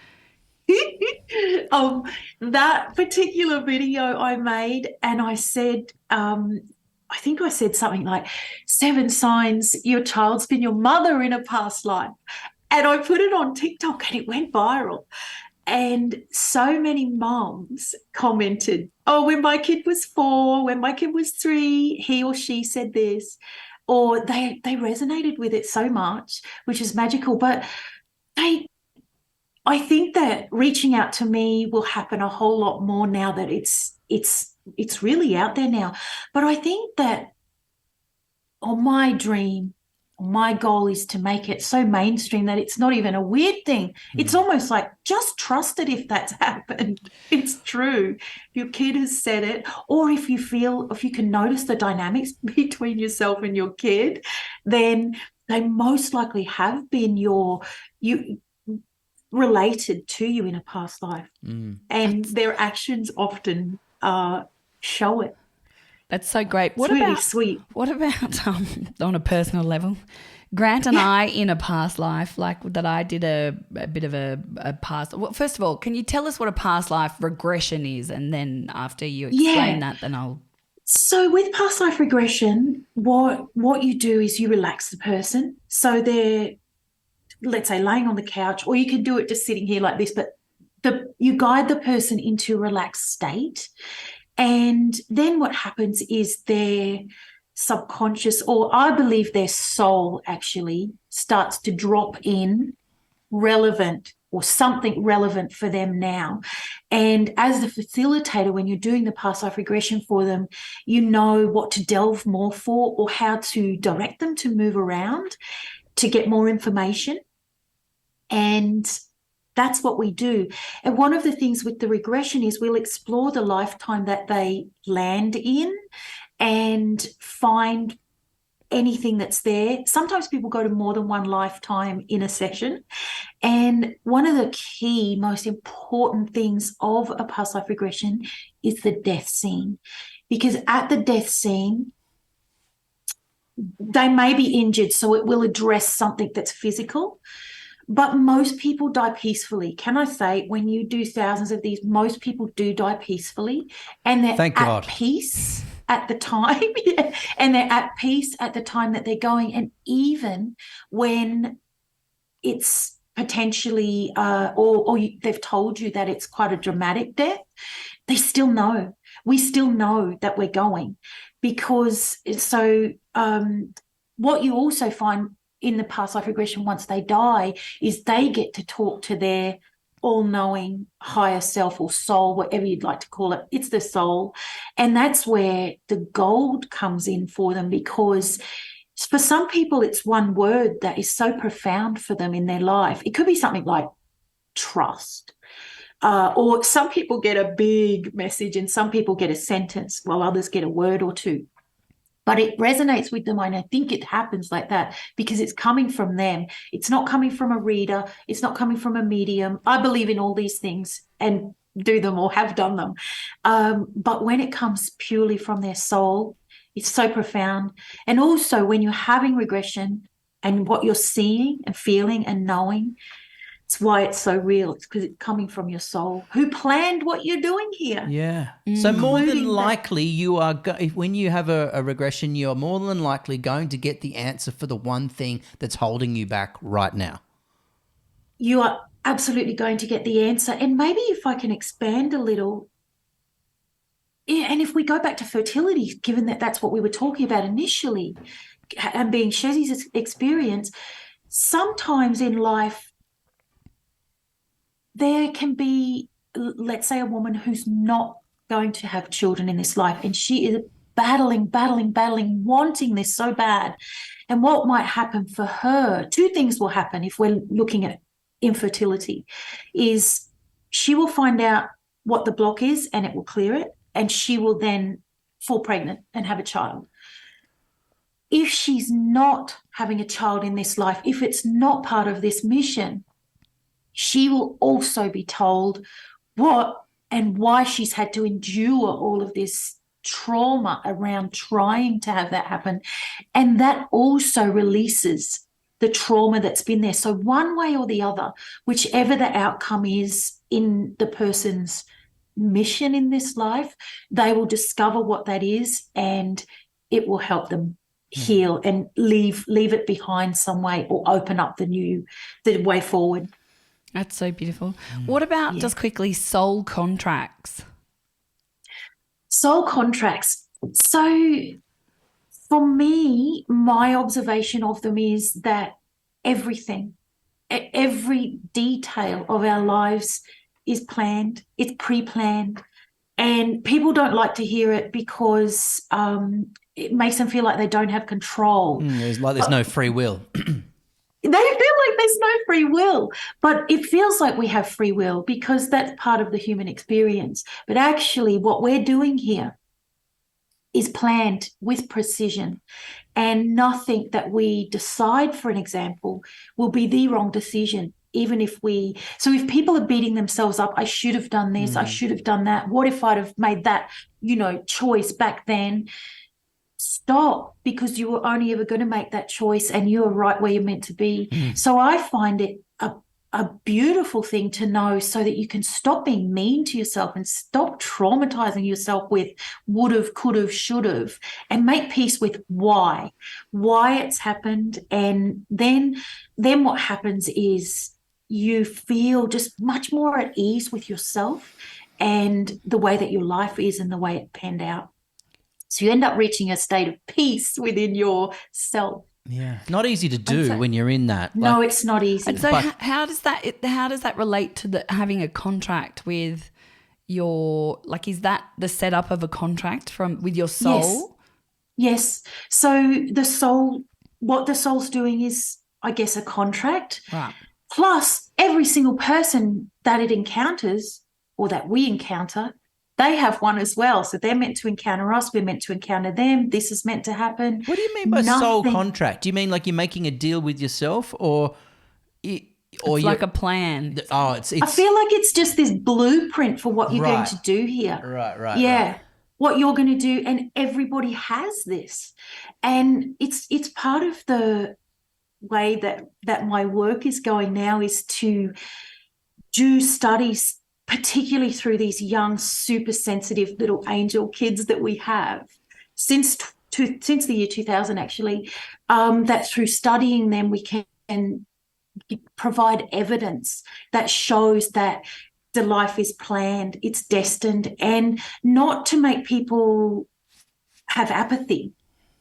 That particular video I made, and I said, I think I said something like 7 signs your child's been your mother in a past life. And I put it on TikTok and it went viral. And so many moms commented, oh, when my kid was 4, when my kid was 3, he or she said this, or they resonated with it so much, which is magical. But I think that reaching out to me will happen a whole lot more now that it's really out there now. But I think that my dream, my goal is to make it so mainstream that it's not even a weird thing. It's almost like just trust it if that's happened. It's true. If your kid has said it, or if you can notice the dynamics between yourself and your kid, then they most likely have been you related to you in a past life. And their actions often show it. That's so great. It's really sweet. What about on a personal level? Grant and I, in a past life, like that I did a bit of a past. Well, first of all, can you tell us what a past life regression is? And then after you explain that, then I'll. So with past life regression, what you do is you relax the person. So they're, let's say, laying on the couch, or you can do it just sitting here like this, but you guide the person into a relaxed state. And then what happens is their subconscious, or I believe their soul actually, starts to drop in relevant or something relevant for them now. And as the facilitator, when you're doing the past life regression for them, you know what to delve more for or how to direct them to move around to get more information. And that's what we do. And one of the things with the regression is we'll explore the lifetime that they land in and find anything that's there. Sometimes people go to more than one lifetime in a session. And one of the key, most important things of a past life regression is the death scene. Because at the death scene, they may be injured, so it will address something that's physical. But most people die peacefully. Can I say, when you do thousands of these, most people do die peacefully, and they're at peace at the time. And they're at peace at the time that they're going. And even when it's potentially, they've told you that it's quite a dramatic death, they still know. We still know that we're going, because what you also find in the past life regression once they die is they get to talk to their all-knowing higher self or soul, whatever you'd like to call it. It's the soul. And that's where the gold comes in for them, because for some people it's one word that is so profound for them in their life. It could be something like trust. Or some people get a big message and some people get a sentence while others get a word or two. But it resonates with them, and I think it happens like that because it's coming from them. It's not coming from a reader. It's not coming from a medium. I believe in all these things and do them or have done them. But when it comes purely from their soul, it's so profound. And also when you're having regression and what you're seeing and feeling and knowing, it's why it's so real. It's because it's coming from your soul, who planned what you're doing here. Yeah. So more than likely you are, when you have a regression, you're more than likely going to get the answer for the one thing that's holding you back right now. You are absolutely going to get the answer. And maybe if I can expand a little, and if we go back to fertility, given that that's what we were talking about initially, and being Chezzi's experience, sometimes in life, there can be, let's say, a woman who's not going to have children in this life, and she is battling, wanting this so bad. And what might happen for her, 2 things will happen if we're looking at infertility, is she will find out what the block is and it will clear it, and she will then fall pregnant and have a child. if she's not having a child in this life, if it's not part of this mission, she will also be told what and why she's had to endure all of this trauma around trying to have that happen. And that also releases the trauma that's been there. So one way or the other, whichever the outcome is in the person's mission in this life, they will discover what that is, and it will help them heal and leave it behind some way, or open up the way forward. That's so beautiful. What about, just quickly, soul contracts? Soul contracts. So for me, my observation of them is that everything, every detail of our lives is planned, it's pre-planned, and people don't like to hear it because it makes them feel like they don't have control. There's no free will. They feel like there's no free will, but it feels like we have free will because that's part of the human experience. But actually what we're doing here is planned with precision, and nothing that we decide, for an example, will be the wrong decision. Even if if people are beating themselves up, I should have done this, I should have done that. What if I'd have made that, choice back then? Stop, because you were only ever going to make that choice, and you're right where you're meant to be. So I find it a beautiful thing to know, so that you can stop being mean to yourself and stop traumatizing yourself with would have, could have, should have, and make peace with why it's happened. And then what happens is you feel just much more at ease with yourself and the way that your life is and the way it panned out. So you end up reaching a state of peace within yourself. Yeah, not easy to do when you're in that. No, it's not easy. And so how does that relate to having a contract with your, like, is that the setup of a contract with your soul? Yes. So what the soul's doing is, I guess, a contract. Right. Plus, every single person that it encounters, or that we encounter, they have one as well. So they're meant to encounter us. We're meant to encounter them. This is meant to happen. What do you mean by soul contract? Do you mean like you're making a deal with yourself, or it's like a plan? I feel like it's just this blueprint for what you're going to do here. Right. Yeah. Right. What you're going to do, and everybody has this. And it's part of the way that my work is going now, is to do studies, particularly through these young, super sensitive little angel kids that we have since the year 2000, actually, that through studying them, we can provide evidence that shows that the life is planned, it's destined, and not to make people have apathy.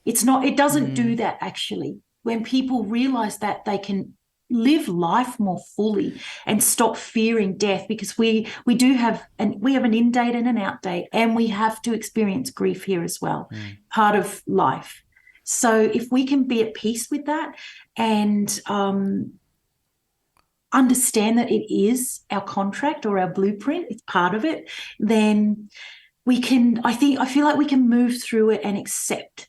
It doesn't do that, actually. When people realize that, they can live life more fully and stop fearing death, because we have an in date and an out date, and we have to experience grief here as well, part of life. So if we can be at peace with that and understand that it is our contract or our blueprint, it's part of it, then I feel like we can move through it and accept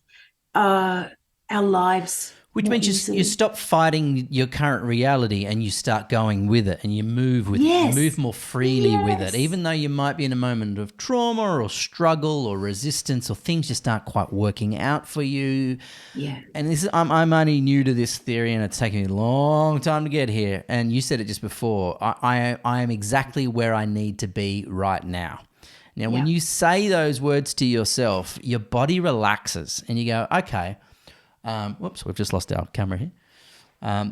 our lives. Which means you stop fighting your current reality and you start going with it, and you move with it. You move more freely with it, even though you might be in a moment of trauma or struggle or resistance, or things just aren't quite working out for you. Yeah. And I'm only new to this theory, and it's taken me a long time to get here. And you said it just before. I am exactly where I need to be right now. Now, when you say those words to yourself, your body relaxes and you go, okay. Whoops, we've just lost our camera here.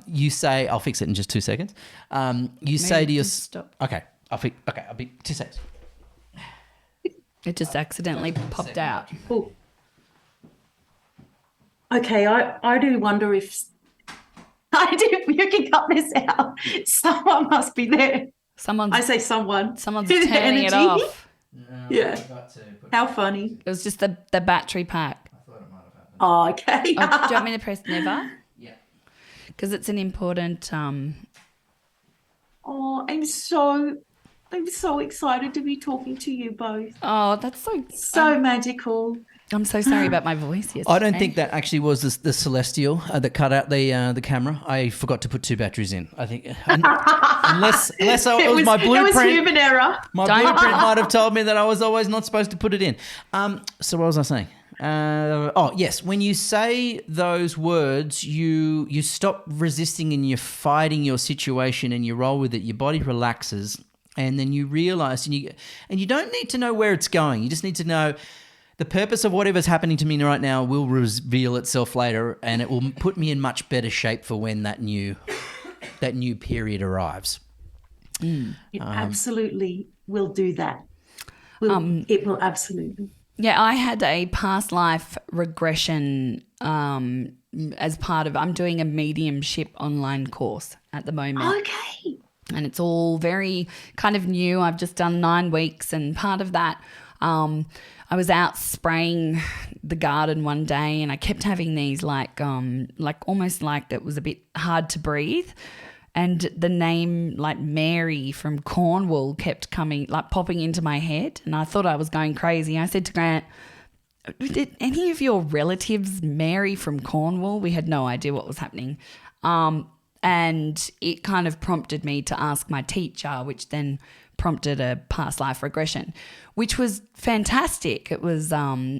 You say, I'll fix it in just 2 seconds. You say to yourself, okay, I'll be 2 seconds. It just accidentally popped out. Ooh. Okay, I do wonder if you can cut this out. Someone must be there. Someone's turning it off. No, yeah. How funny. It was just the battery pack. Oh, okay. Do you want me to press never? Yeah. Because it's an important... Oh, I'm so excited to be talking to you both. Oh, that's so magical. I'm so sorry about my voice yesterday. I don't think that actually was the Celestial that cut out the camera. I forgot to put 2 batteries in. I think unless it was my blueprint. It was human error. My blueprint might have told me that I was always not supposed to put it in. So what was I saying? Yes. When you say those words, you stop resisting and you're fighting your situation and you roll with it. Your body relaxes, and then you realize, and you don't need to know where it's going. You just need to know the purpose of whatever's happening to me right now will reveal itself later, and it will put me in much better shape for when that new period arrives. It absolutely will do that. It will absolutely. Yeah, I had a past life regression as part of, I'm doing a mediumship online course at the moment. Okay. And it's all very kind of new. I've just done 9 weeks, and part of that, I was out spraying the garden one day, and I kept having these like almost like it was a bit hard to breathe. And the name like Mary from Cornwall kept popping into my head, and I thought I was going crazy. I said to Grant, "Did any of your relatives marry from Cornwall?" We had no idea what was happening. And it kind of prompted me to ask my teacher, which then prompted a past life regression, which was fantastic. It was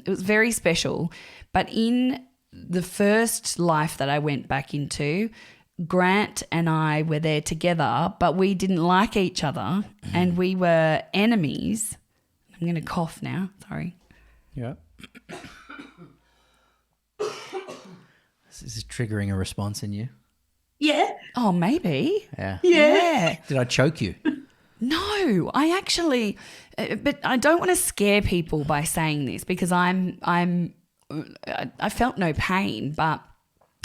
very special. But in the first life that I went back into, Grant and I were there together, but we didn't like each other and we were enemies. I'm going to cough now. Sorry. Yeah. This is triggering a response in you. Yeah. Oh, maybe. Yeah. Yeah. Did I choke you? No, I actually, but I don't want to scare people by saying this because I felt no pain, but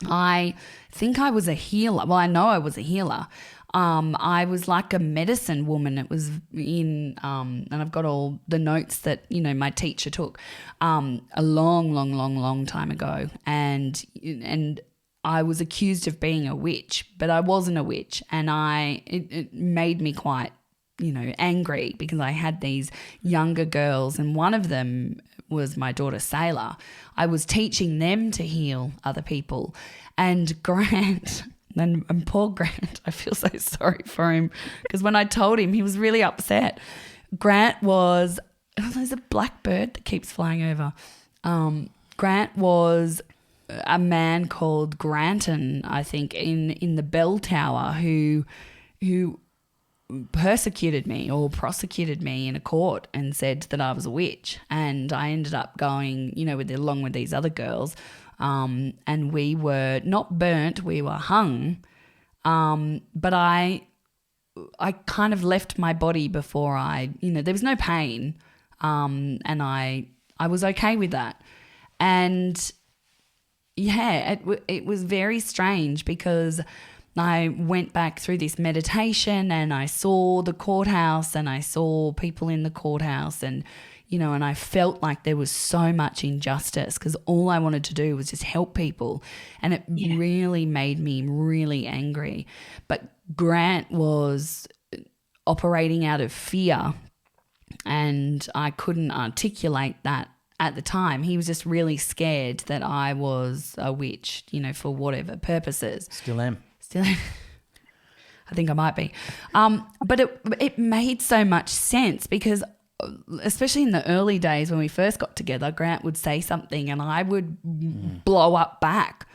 I think I was a healer. Well, I know I was a healer. I was like a medicine woman. It was in, and I've got all the notes that, my teacher took a long time ago. And I was accused of being a witch, but I wasn't a witch. And it made me quite, angry because I had these younger girls, and one of them was my daughter Sailor. I was teaching them to heal other people. And Grant, and poor Grant, I feel so sorry for him because when I told him, he was really upset. Grant was, there's a blackbird that keeps flying over. Grant was a man called Granton, I think, in the bell tower who persecuted me or prosecuted me in a court and said that I was a witch. And I ended up going, along with these other girls, and we were not burnt, we were hung. But I kind of left my body before there was no pain, and I was okay with that. And yeah, it was very strange because I went back through this meditation and I saw the courthouse and I saw people in the courthouse and I felt like there was so much injustice because all I wanted to do was just help people, and it really made me really angry. But Grant was operating out of fear, and I couldn't articulate that at the time. He was just really scared that I was a witch, for whatever purposes. Still am. I think I might be. But it made so much sense because especially in the early days when we first got together, Grant would say something and I would blow up back,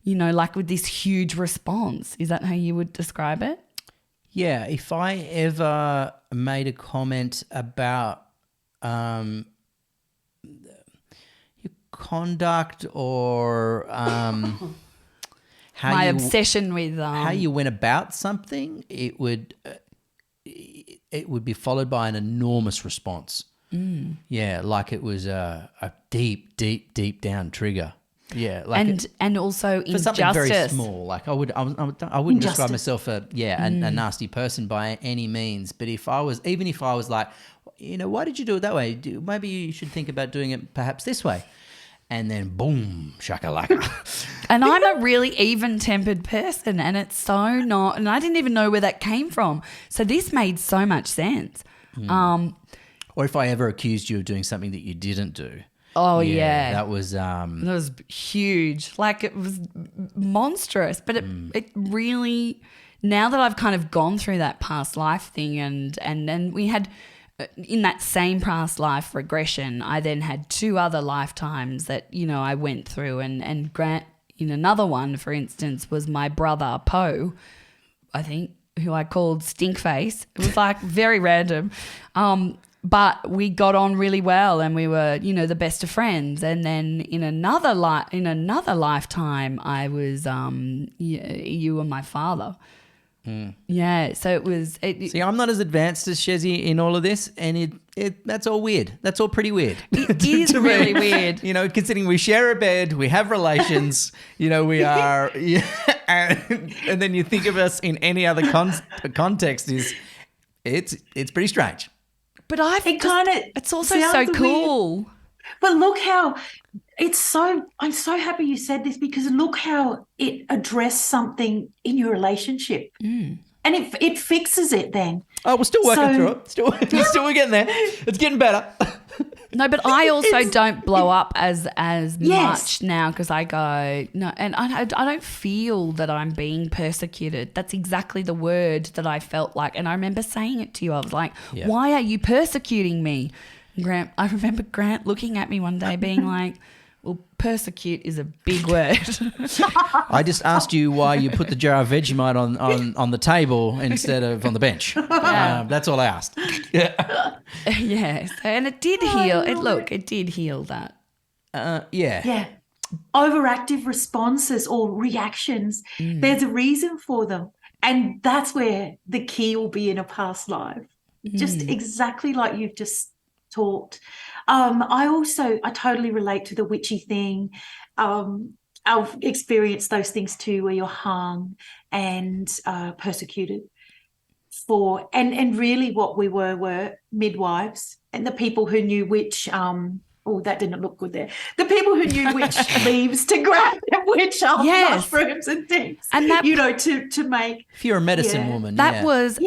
like with this huge response. Is that how you would describe it? Yeah. If I ever made a comment about your conduct or my obsession with how you went about something, it would be followed by an enormous response. Yeah, like it was a deep down trigger. Yeah, like and also for injustice. something very small. Like I wouldn't describe myself a nasty person by any means. But if I was like, why did you do it that way? Maybe you should think about doing it perhaps this way. And then boom, shakalaka. And I'm a really even-tempered person, and it's so not. And I didn't even know where that came from. So this made so much sense. Or if I ever accused you of doing something that you didn't do. Oh, yeah. That was That was huge. Like, it was monstrous. But it really, now that I've kind of gone through that past life thing and then we had, in that same past life regression, I then had 2 other lifetimes that, I went through and Grant, in another one, for instance, was my brother, Poe, I think, who I called Stinkface. It was like very random. But we got on really well and we were, the best of friends. And then in another lifetime, I was, you were my father. Yeah, so it was. See, I'm not as advanced as Chezzi in all of this, and that's all weird. That's all pretty weird. It is really weird. Considering we share a bed, we have relations, we are, and then you think of us in any other context, it's pretty strange. But it's also so sounds cool. weird. But look how I'm so happy you said this, because look how it addressed something in your relationship. And it fixes it then. Oh, we're still working through it. Still we're getting there. It's getting better. No, but I also don't blow up as Yes. much now, because I go, no, and I don't feel that I'm being persecuted. That's exactly the word that I felt like. And I remember saying it to you. I was like, why are you persecuting me? I remember Grant looking at me one day being like, well, persecute is a big word. I just asked you why you put the jar of Vegemite on the table instead of on the bench. That's all I asked. Yeah. Yes, and it did heal. It did heal that. Yeah. Overactive responses or reactions, there's a reason for them. And that's where the key will be in a past life. Just exactly like you've just talked. I totally relate to the witchy thing. I've experienced those things too, where you're hung and persecuted for, and really what we were midwives and the people who knew which that didn't look good there. The people who knew which leaves to grab and which mushrooms and things, and that, to make. If you're a medicine woman, that was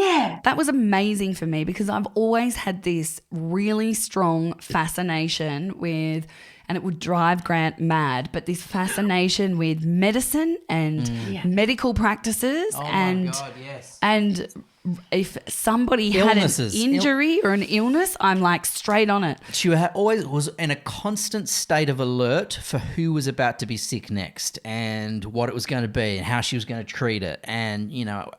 amazing for me, because I've always had this really strong fascination with, and it would drive Grant mad, but this fascination with medicine and medical practices and if somebody Illnesses. had an injury or an illness, I'm like straight on it. She always was in a constant state of alert for who was about to be sick next and what it was going to be and how she was going to treat it. And,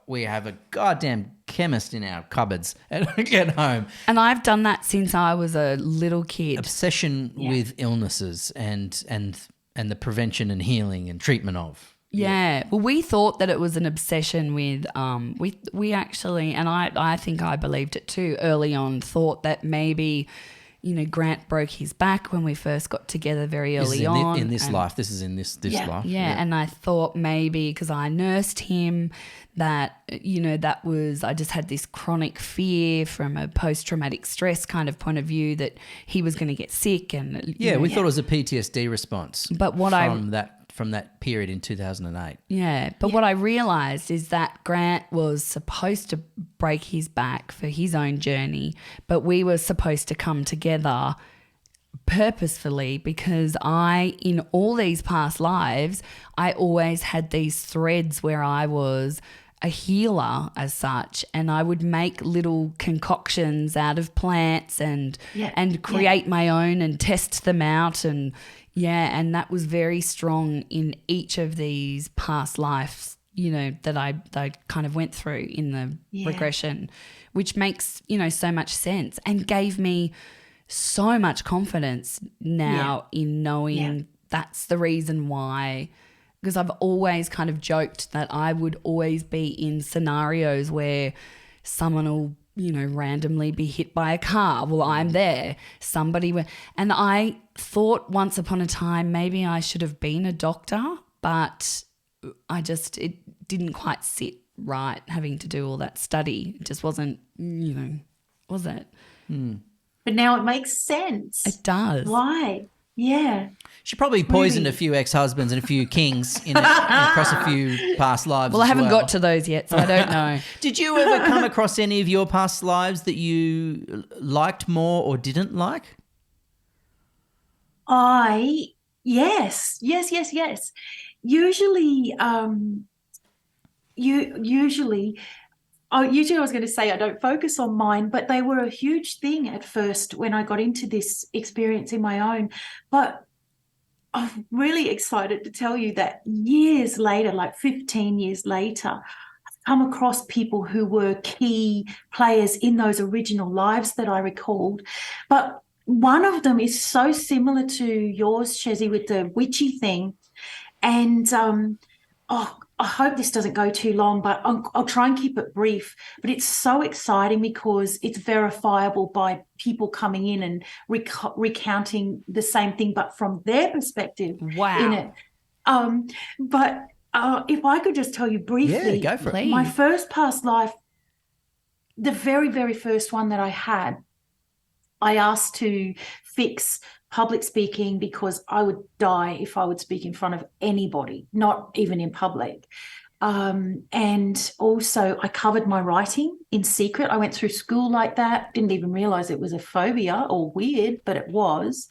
we have a goddamn chemist in our cupboards at home. And I've done that since I was a little kid. Obsession with illnesses and the prevention and healing and treatment of. Yeah. Well, we thought that it was an obsession with, we actually, and I think I believed it too early on, thought that maybe, Grant broke his back when we first got together very early on. In this life. This is in this life. Yeah. And I thought maybe because I nursed him that, I just had this chronic fear from a post-traumatic stress kind of point of view that he was going to get sick. And we thought it was a PTSD response. But from that period in 2008. Yeah, but what I realised is that Grant was supposed to break his back for his own journey, but we were supposed to come together purposefully, because in all these past lives, I always had these threads where I was a healer as such, and I would make little concoctions out of plants and create my own and test them out, and that was very strong in each of these past lives, that I kind of went through in the regression, which makes, so much sense and gave me so much confidence now in knowing that's the reason why. Because I've always kind of joked that I would always be in scenarios where someone will, randomly be hit by a car. Well, I'm there. And I thought once upon a time maybe I should have been a doctor, but it didn't quite sit right having to do all that study. It just wasn't, was it? But now it makes sense. It does. Why? Yeah. She probably poisoned a few ex-husbands and a few kings across a few past lives. Well, I haven't got to those yet, so I don't know. Did you ever come across any of your past lives that you liked more or didn't like? Yes. Usually, usually I was going to say I don't focus on mine, but they were a huge thing at first when I got into this experience in my own. But I'm really excited to tell you that years later, like 15 years later, I've come across people who were key players in those original lives that I recalled. But one of them is so similar to yours, Chezzi, with the witchy thing. And I hope this doesn't go too long, but I'll try and keep it brief. But it's so exciting because it's verifiable by people coming in and recounting the same thing, but from their perspective in it. But if I could just tell you briefly, go for it. my first past life, the very, very first one that I had, I asked to fix public speaking because I would die if I would speak in front of anybody, not even in public. And also I covered my writing in secret. I went through school like that, didn't even realize it was a phobia or weird, but it was.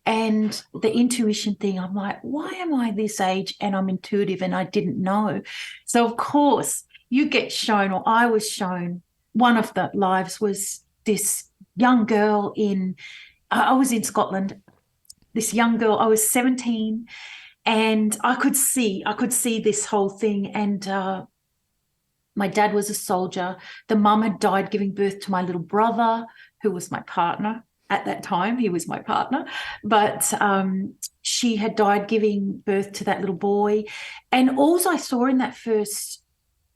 And the intuition thing, I'm like, why am I this age and I'm intuitive and I didn't know? So of course you get shown, or I was shown, one of the lives was this young girl I was in Scotland, this young girl, I was 17, and I could see this whole thing. And my dad was a soldier. The mum had died giving birth to my little brother, who was my partner at that time. He was my partner, but she had died giving birth to that little boy. And all I saw in that first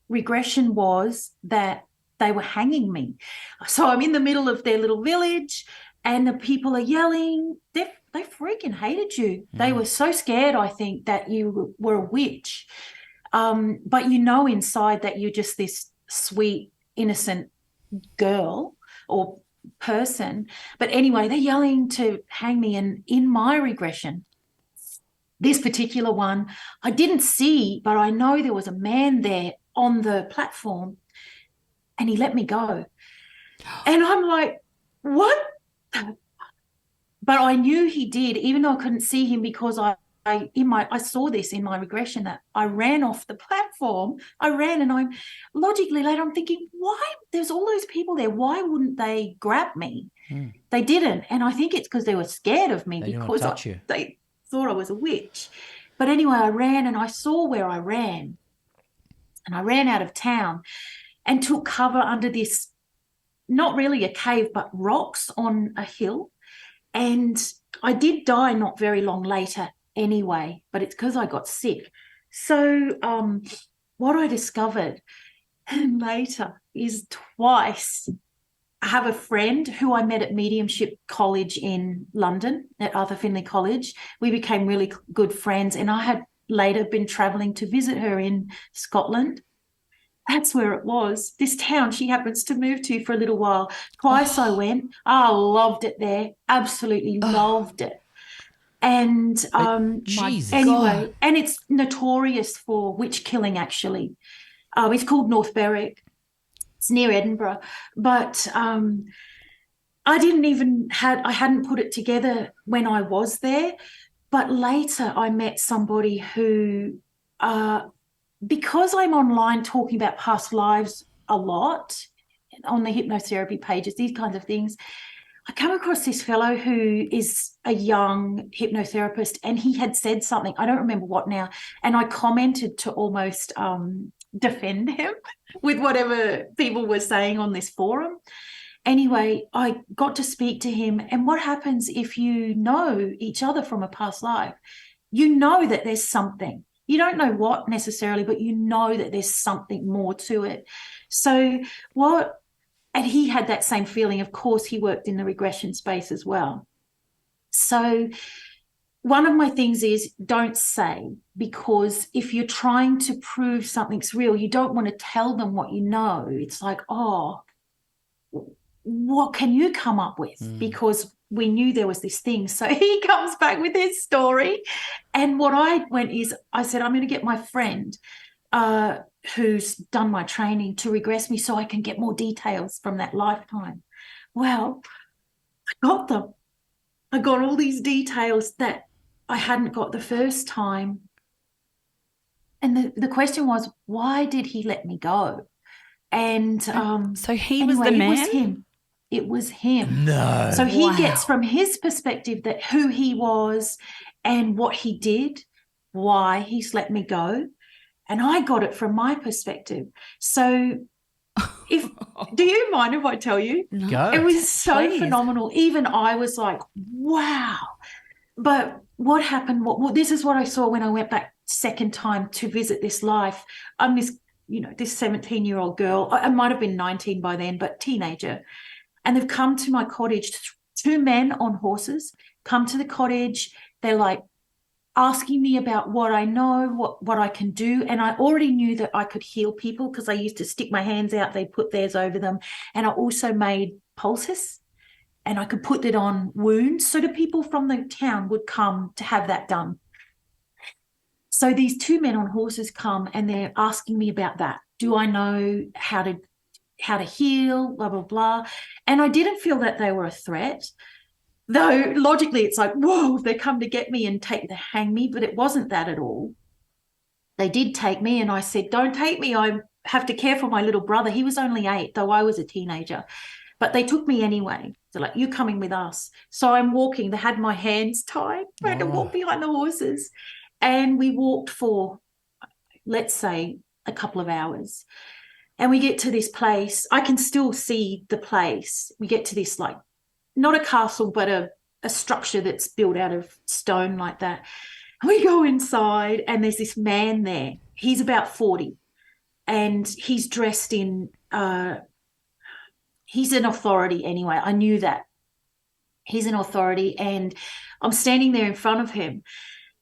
regression was that they were hanging me. So I'm in the middle of their little village and the people are yelling. They freaking hated you. They were so scared, I think, that you were a witch. But you know inside that you're just this sweet, innocent girl or person. But anyway, they're yelling to hang me. And in my regression, this particular one, I didn't see, but I know there was a man there on the platform and he let me go. And I'm like, what? But I knew he did, even though I couldn't see him, because I saw this in my regression, that I ran off the platform. I ran, and I'm logically later, I'm thinking, why? There's all those people there. Why wouldn't they grab me? They didn't. And I think it's because they were scared of me, because they thought I was a witch. But anyway, I ran and I saw where I ran. And I ran out of town and took cover under this, not really a cave, but rocks on a hill. And I did die not very long later anyway, but it's because I got sick. So what I discovered later is twice. I have a friend who I met at Mediumship College in London, at Arthur Findlay College. We became really good friends, and I had later been travelling to visit her in Scotland. That's where it was, this town she happens to move to for a little while. Twice I went. I loved it there. Absolutely loved it. And anyway, and it's notorious for witch killing, actually. It's called North Berwick. It's near Edinburgh. But I hadn't put it together when I was there. But later I met somebody who because I'm online talking about past lives a lot on the hypnotherapy pages, these kinds of things, I come across this fellow who is a young hypnotherapist, and he had said something, I don't remember what now, and I commented to almost defend him with whatever people were saying on this forum. Anyway, I got to speak to him, and what happens if you know each other from a past life? You know that there's something. You don't know what necessarily, but you know that there's something more to it. So and he had that same feeling. Of course, he worked in the regression space as well. So one of my things is, don't say, because if you're trying to prove something's real, you don't want to tell them what you know. It's like, oh, what can you come up with? Because we knew there was this thing. So he comes back with his story. And what I went is, I said, I'm going to get my friend who's done my training to regress me so I can get more details from that lifetime. Well, I got them. I got all these details that I hadn't got the first time. And the question was, why did he let me go? And So he anyway, was the man? It was him. It was him. No. So he Wow. gets from his perspective that who he was and what he did, why he's let me go. And I got it from my perspective. So do you mind if I tell you? No. Go. It was so Please. phenomenal. Even I was like, wow. But what happened? This is what I saw when I went back second time to visit this life. I'm this 17-year-old girl. I might have been 19 by then, but teenager. And they've come to my cottage, two men on horses, come to the cottage. They're like asking me about what I know, what I can do. And I already knew that I could heal people because I used to stick my hands out. They put theirs over them. And I also made pulses and I could put it on wounds. So the people from the town would come to have that done. So these two men on horses come and they're asking me about that. Do I know how to heal, blah, blah, blah. And I didn't feel that they were a threat. Though logically it's like, whoa, they come to get me and hang me, but it wasn't that at all. They did take me and I said, don't take me. I have to care for my little brother. He was only 8, though I was a teenager. But they took me anyway. They're like, you're coming with us. So I'm walking. They had my hands tied. I had to walk behind the horses. And we walked for, let's say, a couple of hours. And we get to this place. I can still see the place. We get to this, like, not a castle, but a structure that's built out of stone like that. We go inside and there's this man there. He's about 40 and he's dressed in, he's an authority anyway. I knew that. He's an authority and I'm standing there in front of him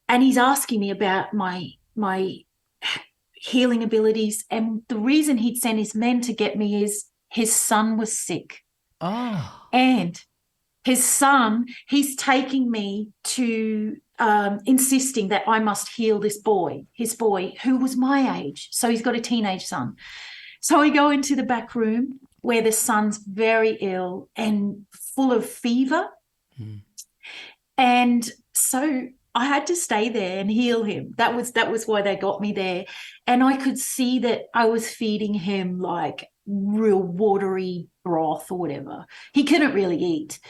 and he's asking me about my healing abilities. And the reason he'd sent his men to get me is his son was sick. Oh. And his son, he's taking me to insisting that I must heal his boy who was my age. So he's got a teenage son. So we go into the back room where the son's very ill and full of fever. And so I had to stay there and heal him. That was why they got me there. And I could see that I was feeding him like real watery broth or whatever. He couldn't really eat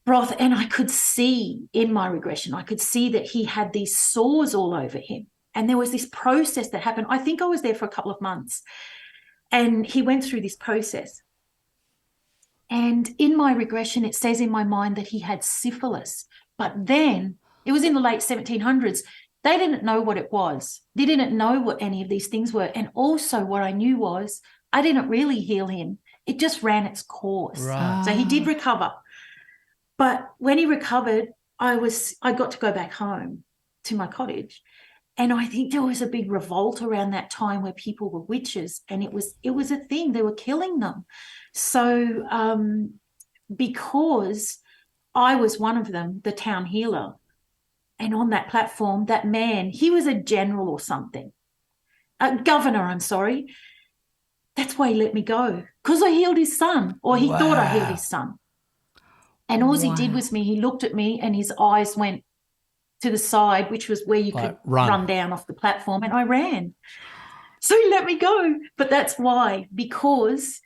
broth. And I could see in my regression, I could see that he had these sores all over him. And there was this process that happened. I think I was there for a couple of months. And he went through this process. And in my regression, it says in my mind that he had syphilis. But then it was in the late 1700s. They didn't know what it was. They didn't know what any of these things were. And also what I knew was I didn't really heal him. It just ran its course. Right. So he did recover. But when he recovered, I got to go back home to my cottage. And I think there was a big revolt around that time where people were witches and it was a thing. They were killing them. So because I was one of them, the town healer, and on that platform, that man, he was a general or something, a governor, I'm sorry. That's why he let me go, because I healed his son, or he thought I healed his son. And all he did was he looked at me and his eyes went to the side, which was where you could run down off the platform, and I ran. So he let me go. But that's why, because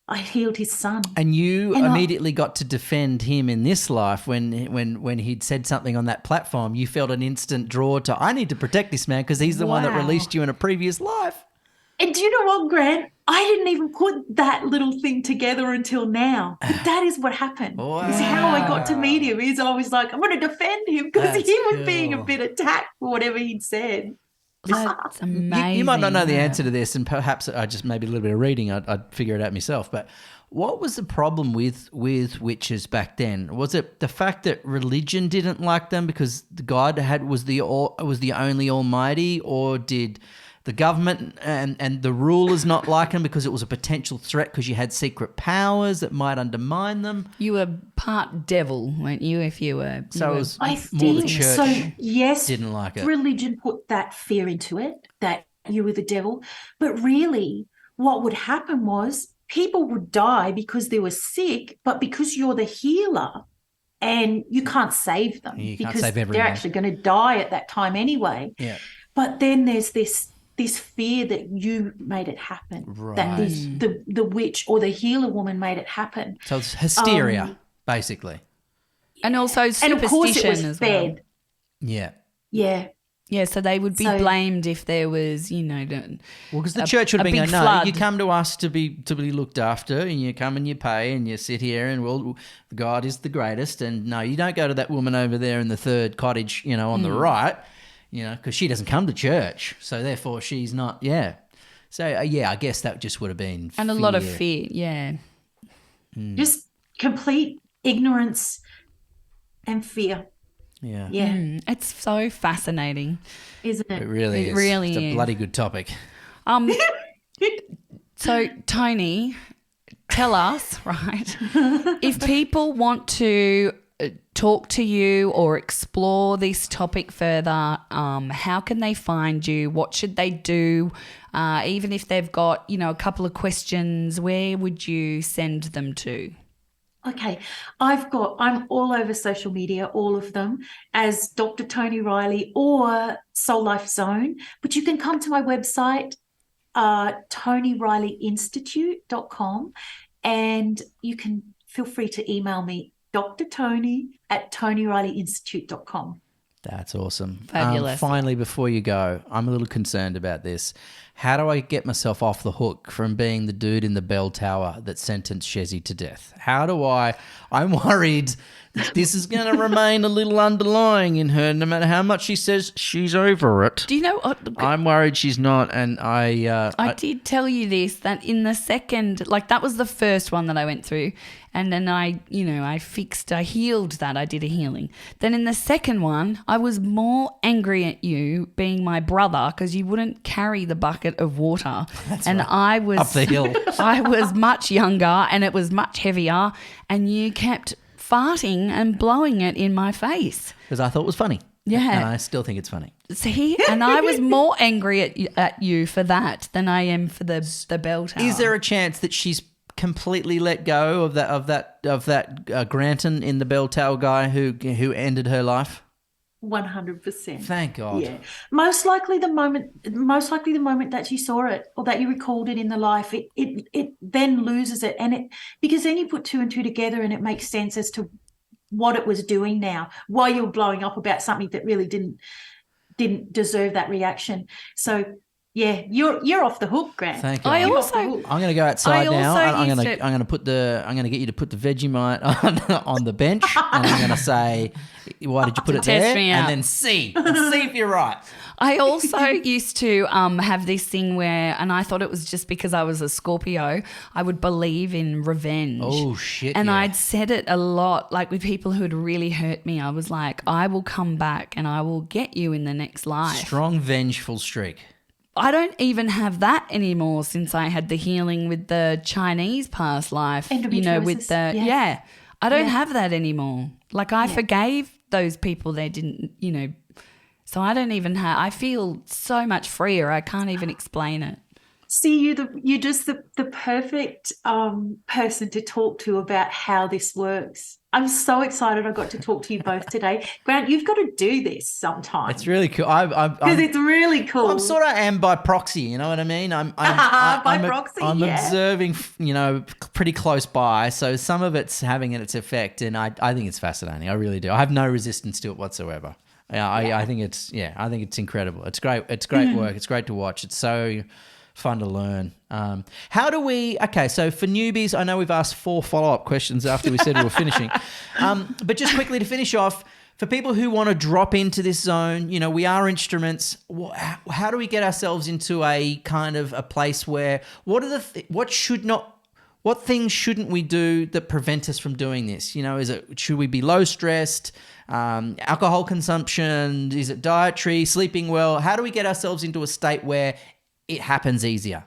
I healed his son. And you immediately got to defend him in this life when he'd said something on that platform. You felt an instant draw to, I need to protect this man because he's the one that released you in a previous life. And do you know what, Grant? I didn't even put that little thing together until now. But that is what happened. Wow. Is how I got to meet him. Is I was like, I'm going to defend him because he was being a bit attacked for whatever he'd said. That's amazing. You might not know the answer to this, and perhaps I just maybe a little bit of reading, I'd figure it out myself. But what was the problem with witches back then? Was it the fact that religion didn't like them because God was the only Almighty, or did the government and the rulers not like them because it was a potential threat because you had secret powers that might undermine them? You were part devil, weren't you? If you were, so it was I more the think church. So yes, didn't like it. Religion put that fear into it that you were the devil, but really, what would happen was people would die because they were sick, but because you're the healer and you can't save them You can't because save they're everyone. actually going to die at that time anyway. Yeah. But then there's this fear that you made it happen, that the witch or the healer woman made it happen. So it's hysteria, basically. And also superstition and of course it was as fed. well. Yeah. Yeah. Yeah, so they would be blamed if there was, Well, because the church would have been going, no, flood. you come to us to be looked after, and you come and you pay and you sit here and, well, God is the greatest. And no, you don't go to that woman over there in the third cottage, on the right, because she doesn't come to church. So therefore she's not, So, I guess that just would have been And a lot of fear, yeah. Just complete ignorance and fear. Yeah. Yeah. It's so fascinating. Isn't it? It really It is. really it's a is. bloody good topic. So, Toni, tell us, right, if people want to talk to you or explore this topic further, how can they find you? What should they do? Even if they've got, a couple of questions, where would you send them to? Okay, I'm all over social media, all of them, as Dr. Toni Reilly or SoulLife Zone, but you can come to my website, ToniReillyInstitute.com, and you can feel free to email me, drtoni@ToniReillyInstitute.com. That's awesome. Fabulous. Finally, before you go, I'm a little concerned about this. How do I get myself off the hook from being the dude in the bell tower that sentenced Chezzi to death? I'm worried that this is going to remain a little underlying in her, no matter how much she says she's over it. Do you know what? I'm worried she's not, and I did tell you this, that in the second, that was the first one that I went through. And then I healed that. I did a healing. Then in the second one, I was more angry at you being my brother because you wouldn't carry the bucket of water. And right. I was up the hill. I was much younger and it was much heavier, and you kept farting and blowing it in my face. Because I thought it was funny. Yeah. And I still think it's funny. See? And I was more angry at you for that than I am for the bell tower. Is there a chance that she's completely let go of that Granton in the bell tower guy who ended her life? 100%. Thank God. Yeah. Most likely the moment that you saw it or that you recalled it in the life, it then loses it, and because then you put two and two together and it makes sense as to what it was doing now, why you were blowing up about something that really didn't deserve that reaction. So yeah, you're off the hook, Grant. Thank you. I'm going to go outside now. I'm going to get you to put the Vegemite on the bench, and I'm going to say, why did you put it there? And then see if you're right. I also used to have this thing where, and I thought it was just because I was a Scorpio, I would believe in revenge. Oh, shit. And yeah. I'd said it a lot, with people who had really hurt me. I was like, I will come back and I will get you in the next life. Strong, vengeful streak. I don't even have that anymore since I had the healing with the Chinese past life. Endometriosis. I don't have that anymore. I forgave those people. They didn't, so I don't even I feel so much freer. I can't even explain it. See, you're just the perfect person to talk to about how this works. I'm so excited I got to talk to you both today. Grant, you've got to do this sometime. It's really cool. Because it's really cool. I'm sort of am by proxy, you know what I mean? I'm proxy, I'm observing, pretty close by. So some of it's having its effect, and I think it's fascinating. I really do. I have no resistance to it whatsoever. I think it's incredible. It's great. It's great work. It's great to watch. It's so fun to learn. How do we... Okay, so for newbies, I know we've asked 4 follow-up questions after we said we were finishing. But just quickly to finish off, for people who want to drop into this zone, we are instruments. How do we get ourselves into a kind of a place where... What things shouldn't we do that prevent us from doing this? Should we be low stressed? Alcohol consumption? Is it dietary? Sleeping well? How do we get ourselves into a state where it happens easier?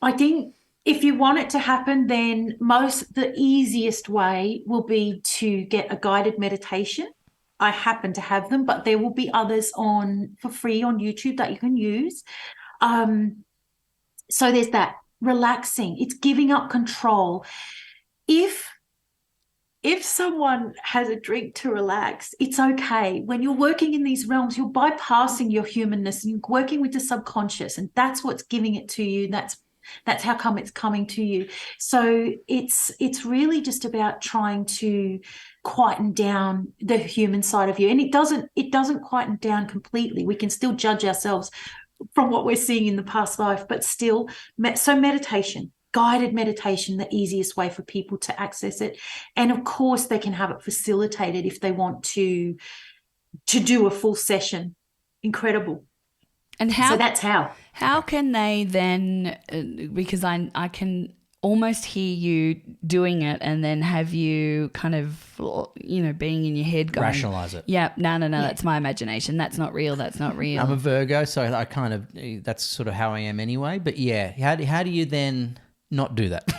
I think if you want it to happen, then the easiest way will be to get a guided meditation. I happen to have them, but there will be others for free on YouTube that you can use. So there's that. Relaxing. It's giving up control. If if someone has a drink to relax, it's okay. When you're working in these realms, you're bypassing your humanness and you're working with the subconscious, and that's what's giving it to you. That's how come it's coming to you. So it's really just about trying to quieten down the human side of you. And it doesn't quieten down completely. We can still judge ourselves from what we're seeing in the past life, but still, so meditation. Guided meditation, the easiest way for people to access it. And of course, they can have it facilitated if they want to do a full session. Incredible. And how? So that's how. How can they then? Because I can almost hear you doing it, and then have you kind of being in your head going Rationalize it. Yeah, no, that's my imagination. That's not real. That's not real. I'm a Virgo, so I kind of that's sort of how I am anyway. But yeah, how do you then not do that?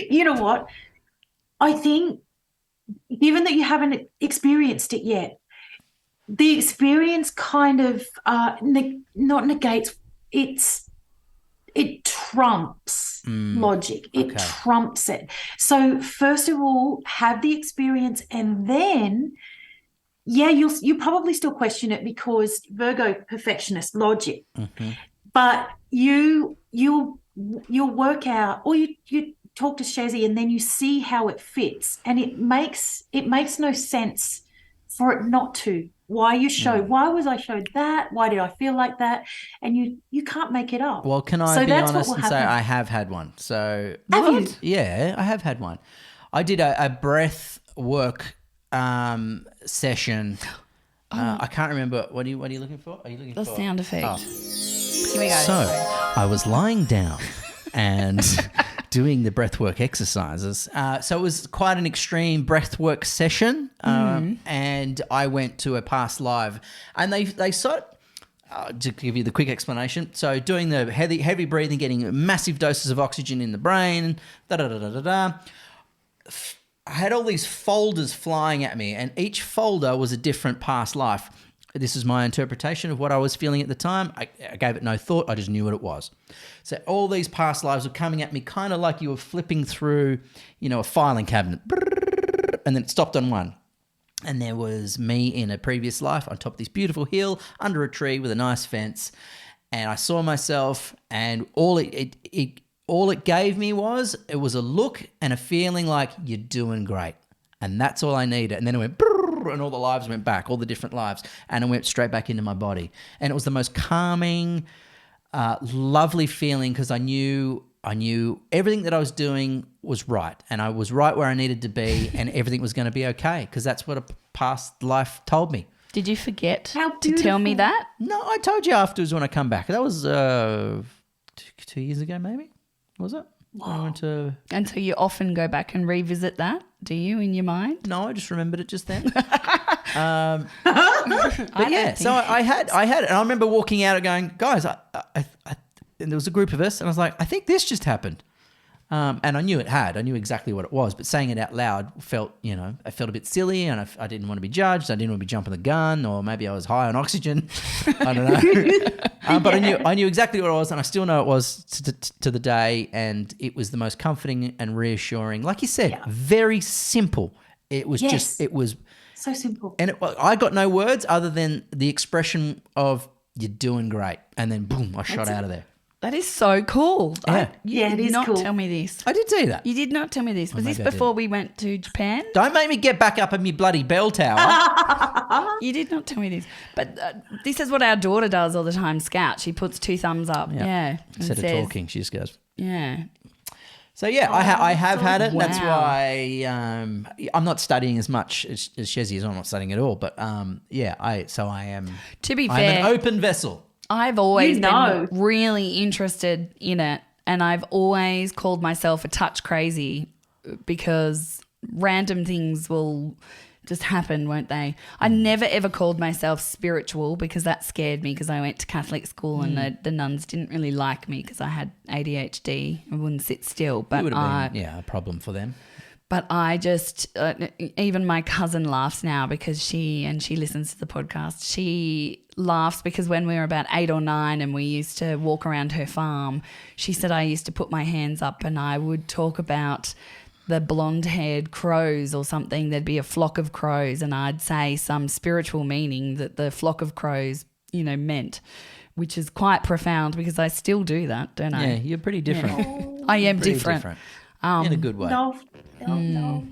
You know what? I think, given that you haven't experienced it yet, the experience kind of not negates, it trumps logic. It trumps it. So first of all, have the experience, and then you probably still question it because Virgo, perfectionist, logic. Mm-hmm. But you'll work out, or you talk to Chezzi, and then you see how it fits, and it makes no sense for it not to. Why was I showed that? Why did I feel like that? And you can't make it up. Well, can I be honest and say I have had one? So have you? Yeah, I have had one. I did a breath work session. I can't remember. What are you looking for? Are you looking the for sound effect? Oh. Here we go. So I was lying down and doing the breathwork exercises. So it was quite an extreme breathwork session, and I went to a past live, and they sort to give you the quick explanation. So doing the heavy breathing, getting massive doses of oxygen in the brain, I had all these folders flying at me, and each folder was a different past life. This is my interpretation of what I was feeling at the time. I gave it no thought. I just knew what it was. So all these past lives were coming at me kind of like you were flipping through, a filing cabinet. And then it stopped on one. And there was me in a previous life on top of this beautiful hill under a tree with a nice fence. And I saw myself, and all it gave me was a look and a feeling like you're doing great. And that's all I needed. And then it went and all the lives went back, all the different lives, and it went straight back into my body. And it was the most calming, lovely feeling, because I knew everything that I was doing was right, and I was right where I needed to be, and everything was going to be okay, because that's what a past life told me. Did you forget to tell me that? No, I told you afterwards when I come back. That was 2 years ago, maybe, was it? Wow. I went to... And so you often go back and revisit that, do you, in your mind? No, I just remembered it just then. But yeah, so I had it, and I remember walking out and going, guys, and there was a group of us, and I was like, I think this just happened. And I knew it had. I knew exactly what it was, but saying it out loud felt, I felt a bit silly, and I didn't want to be judged. I didn't want to be jumping the gun, or maybe I was high on oxygen. I don't know. But I knew exactly what it was, and I still know it was to the day, and it was the most comforting and reassuring. Like you said, very simple. It was it was so simple. And I got no words other than the expression of "you're doing great," and then boom, I shot out of there. That is so cool. Yeah. You it did is not cool. tell me this. I did say that. You did not tell me this. Was this maybe I before we went to Japan? Don't make me get back up in my bloody bell tower. You did not tell me this. But this is what our daughter does all the time, Scout. She puts 2 thumbs up. Yeah. Instead of talking, she just goes. Yeah. So yeah, I have had it. And Wow. that's why I'm not studying as much as Chezzi is. I'm not studying at all. But I am. To be I'm fair, an open vessel. I've always been really interested in it, and I've always called myself a touch crazy because random things will just happen, won't they? I never ever called myself spiritual because that scared me, because I went to Catholic school and the nuns didn't really like me because I had ADHD. I wouldn't sit still. But It would have been a problem for them. But I just, even my cousin laughs now because she listens to the podcast. She laughs because when we were about 8 or 9 and we used to walk around her farm, she said I used to put my hands up and I would talk about the blonde-haired crows or something. There'd be a flock of crows and I'd say some spiritual meaning that the flock of crows, meant, which is quite profound because I still do that, don't I? Yeah, you're pretty different. Yeah. I am Pretty different. In a good way. No.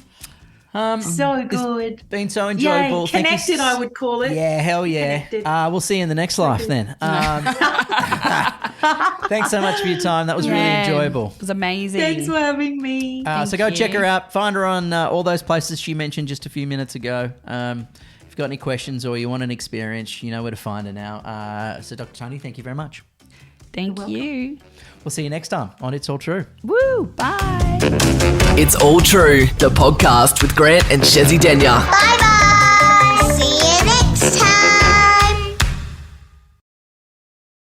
So good. It's been so enjoyable. Yay, connected, I would call it. Yeah, hell yeah. We'll see you in the next life then. Thanks so much for your time. That was really enjoyable. It was amazing. Thanks for having me. So go check her out. Find her on all those places she mentioned just a few minutes ago. If you've got any questions or you want an experience, you know where to find her now. So Dr. Toni, thank you very much. Thank you. We'll see you next time on It's All True. Woo, bye. It's All True, the podcast with Grant and Chezzi Denya. Bye bye.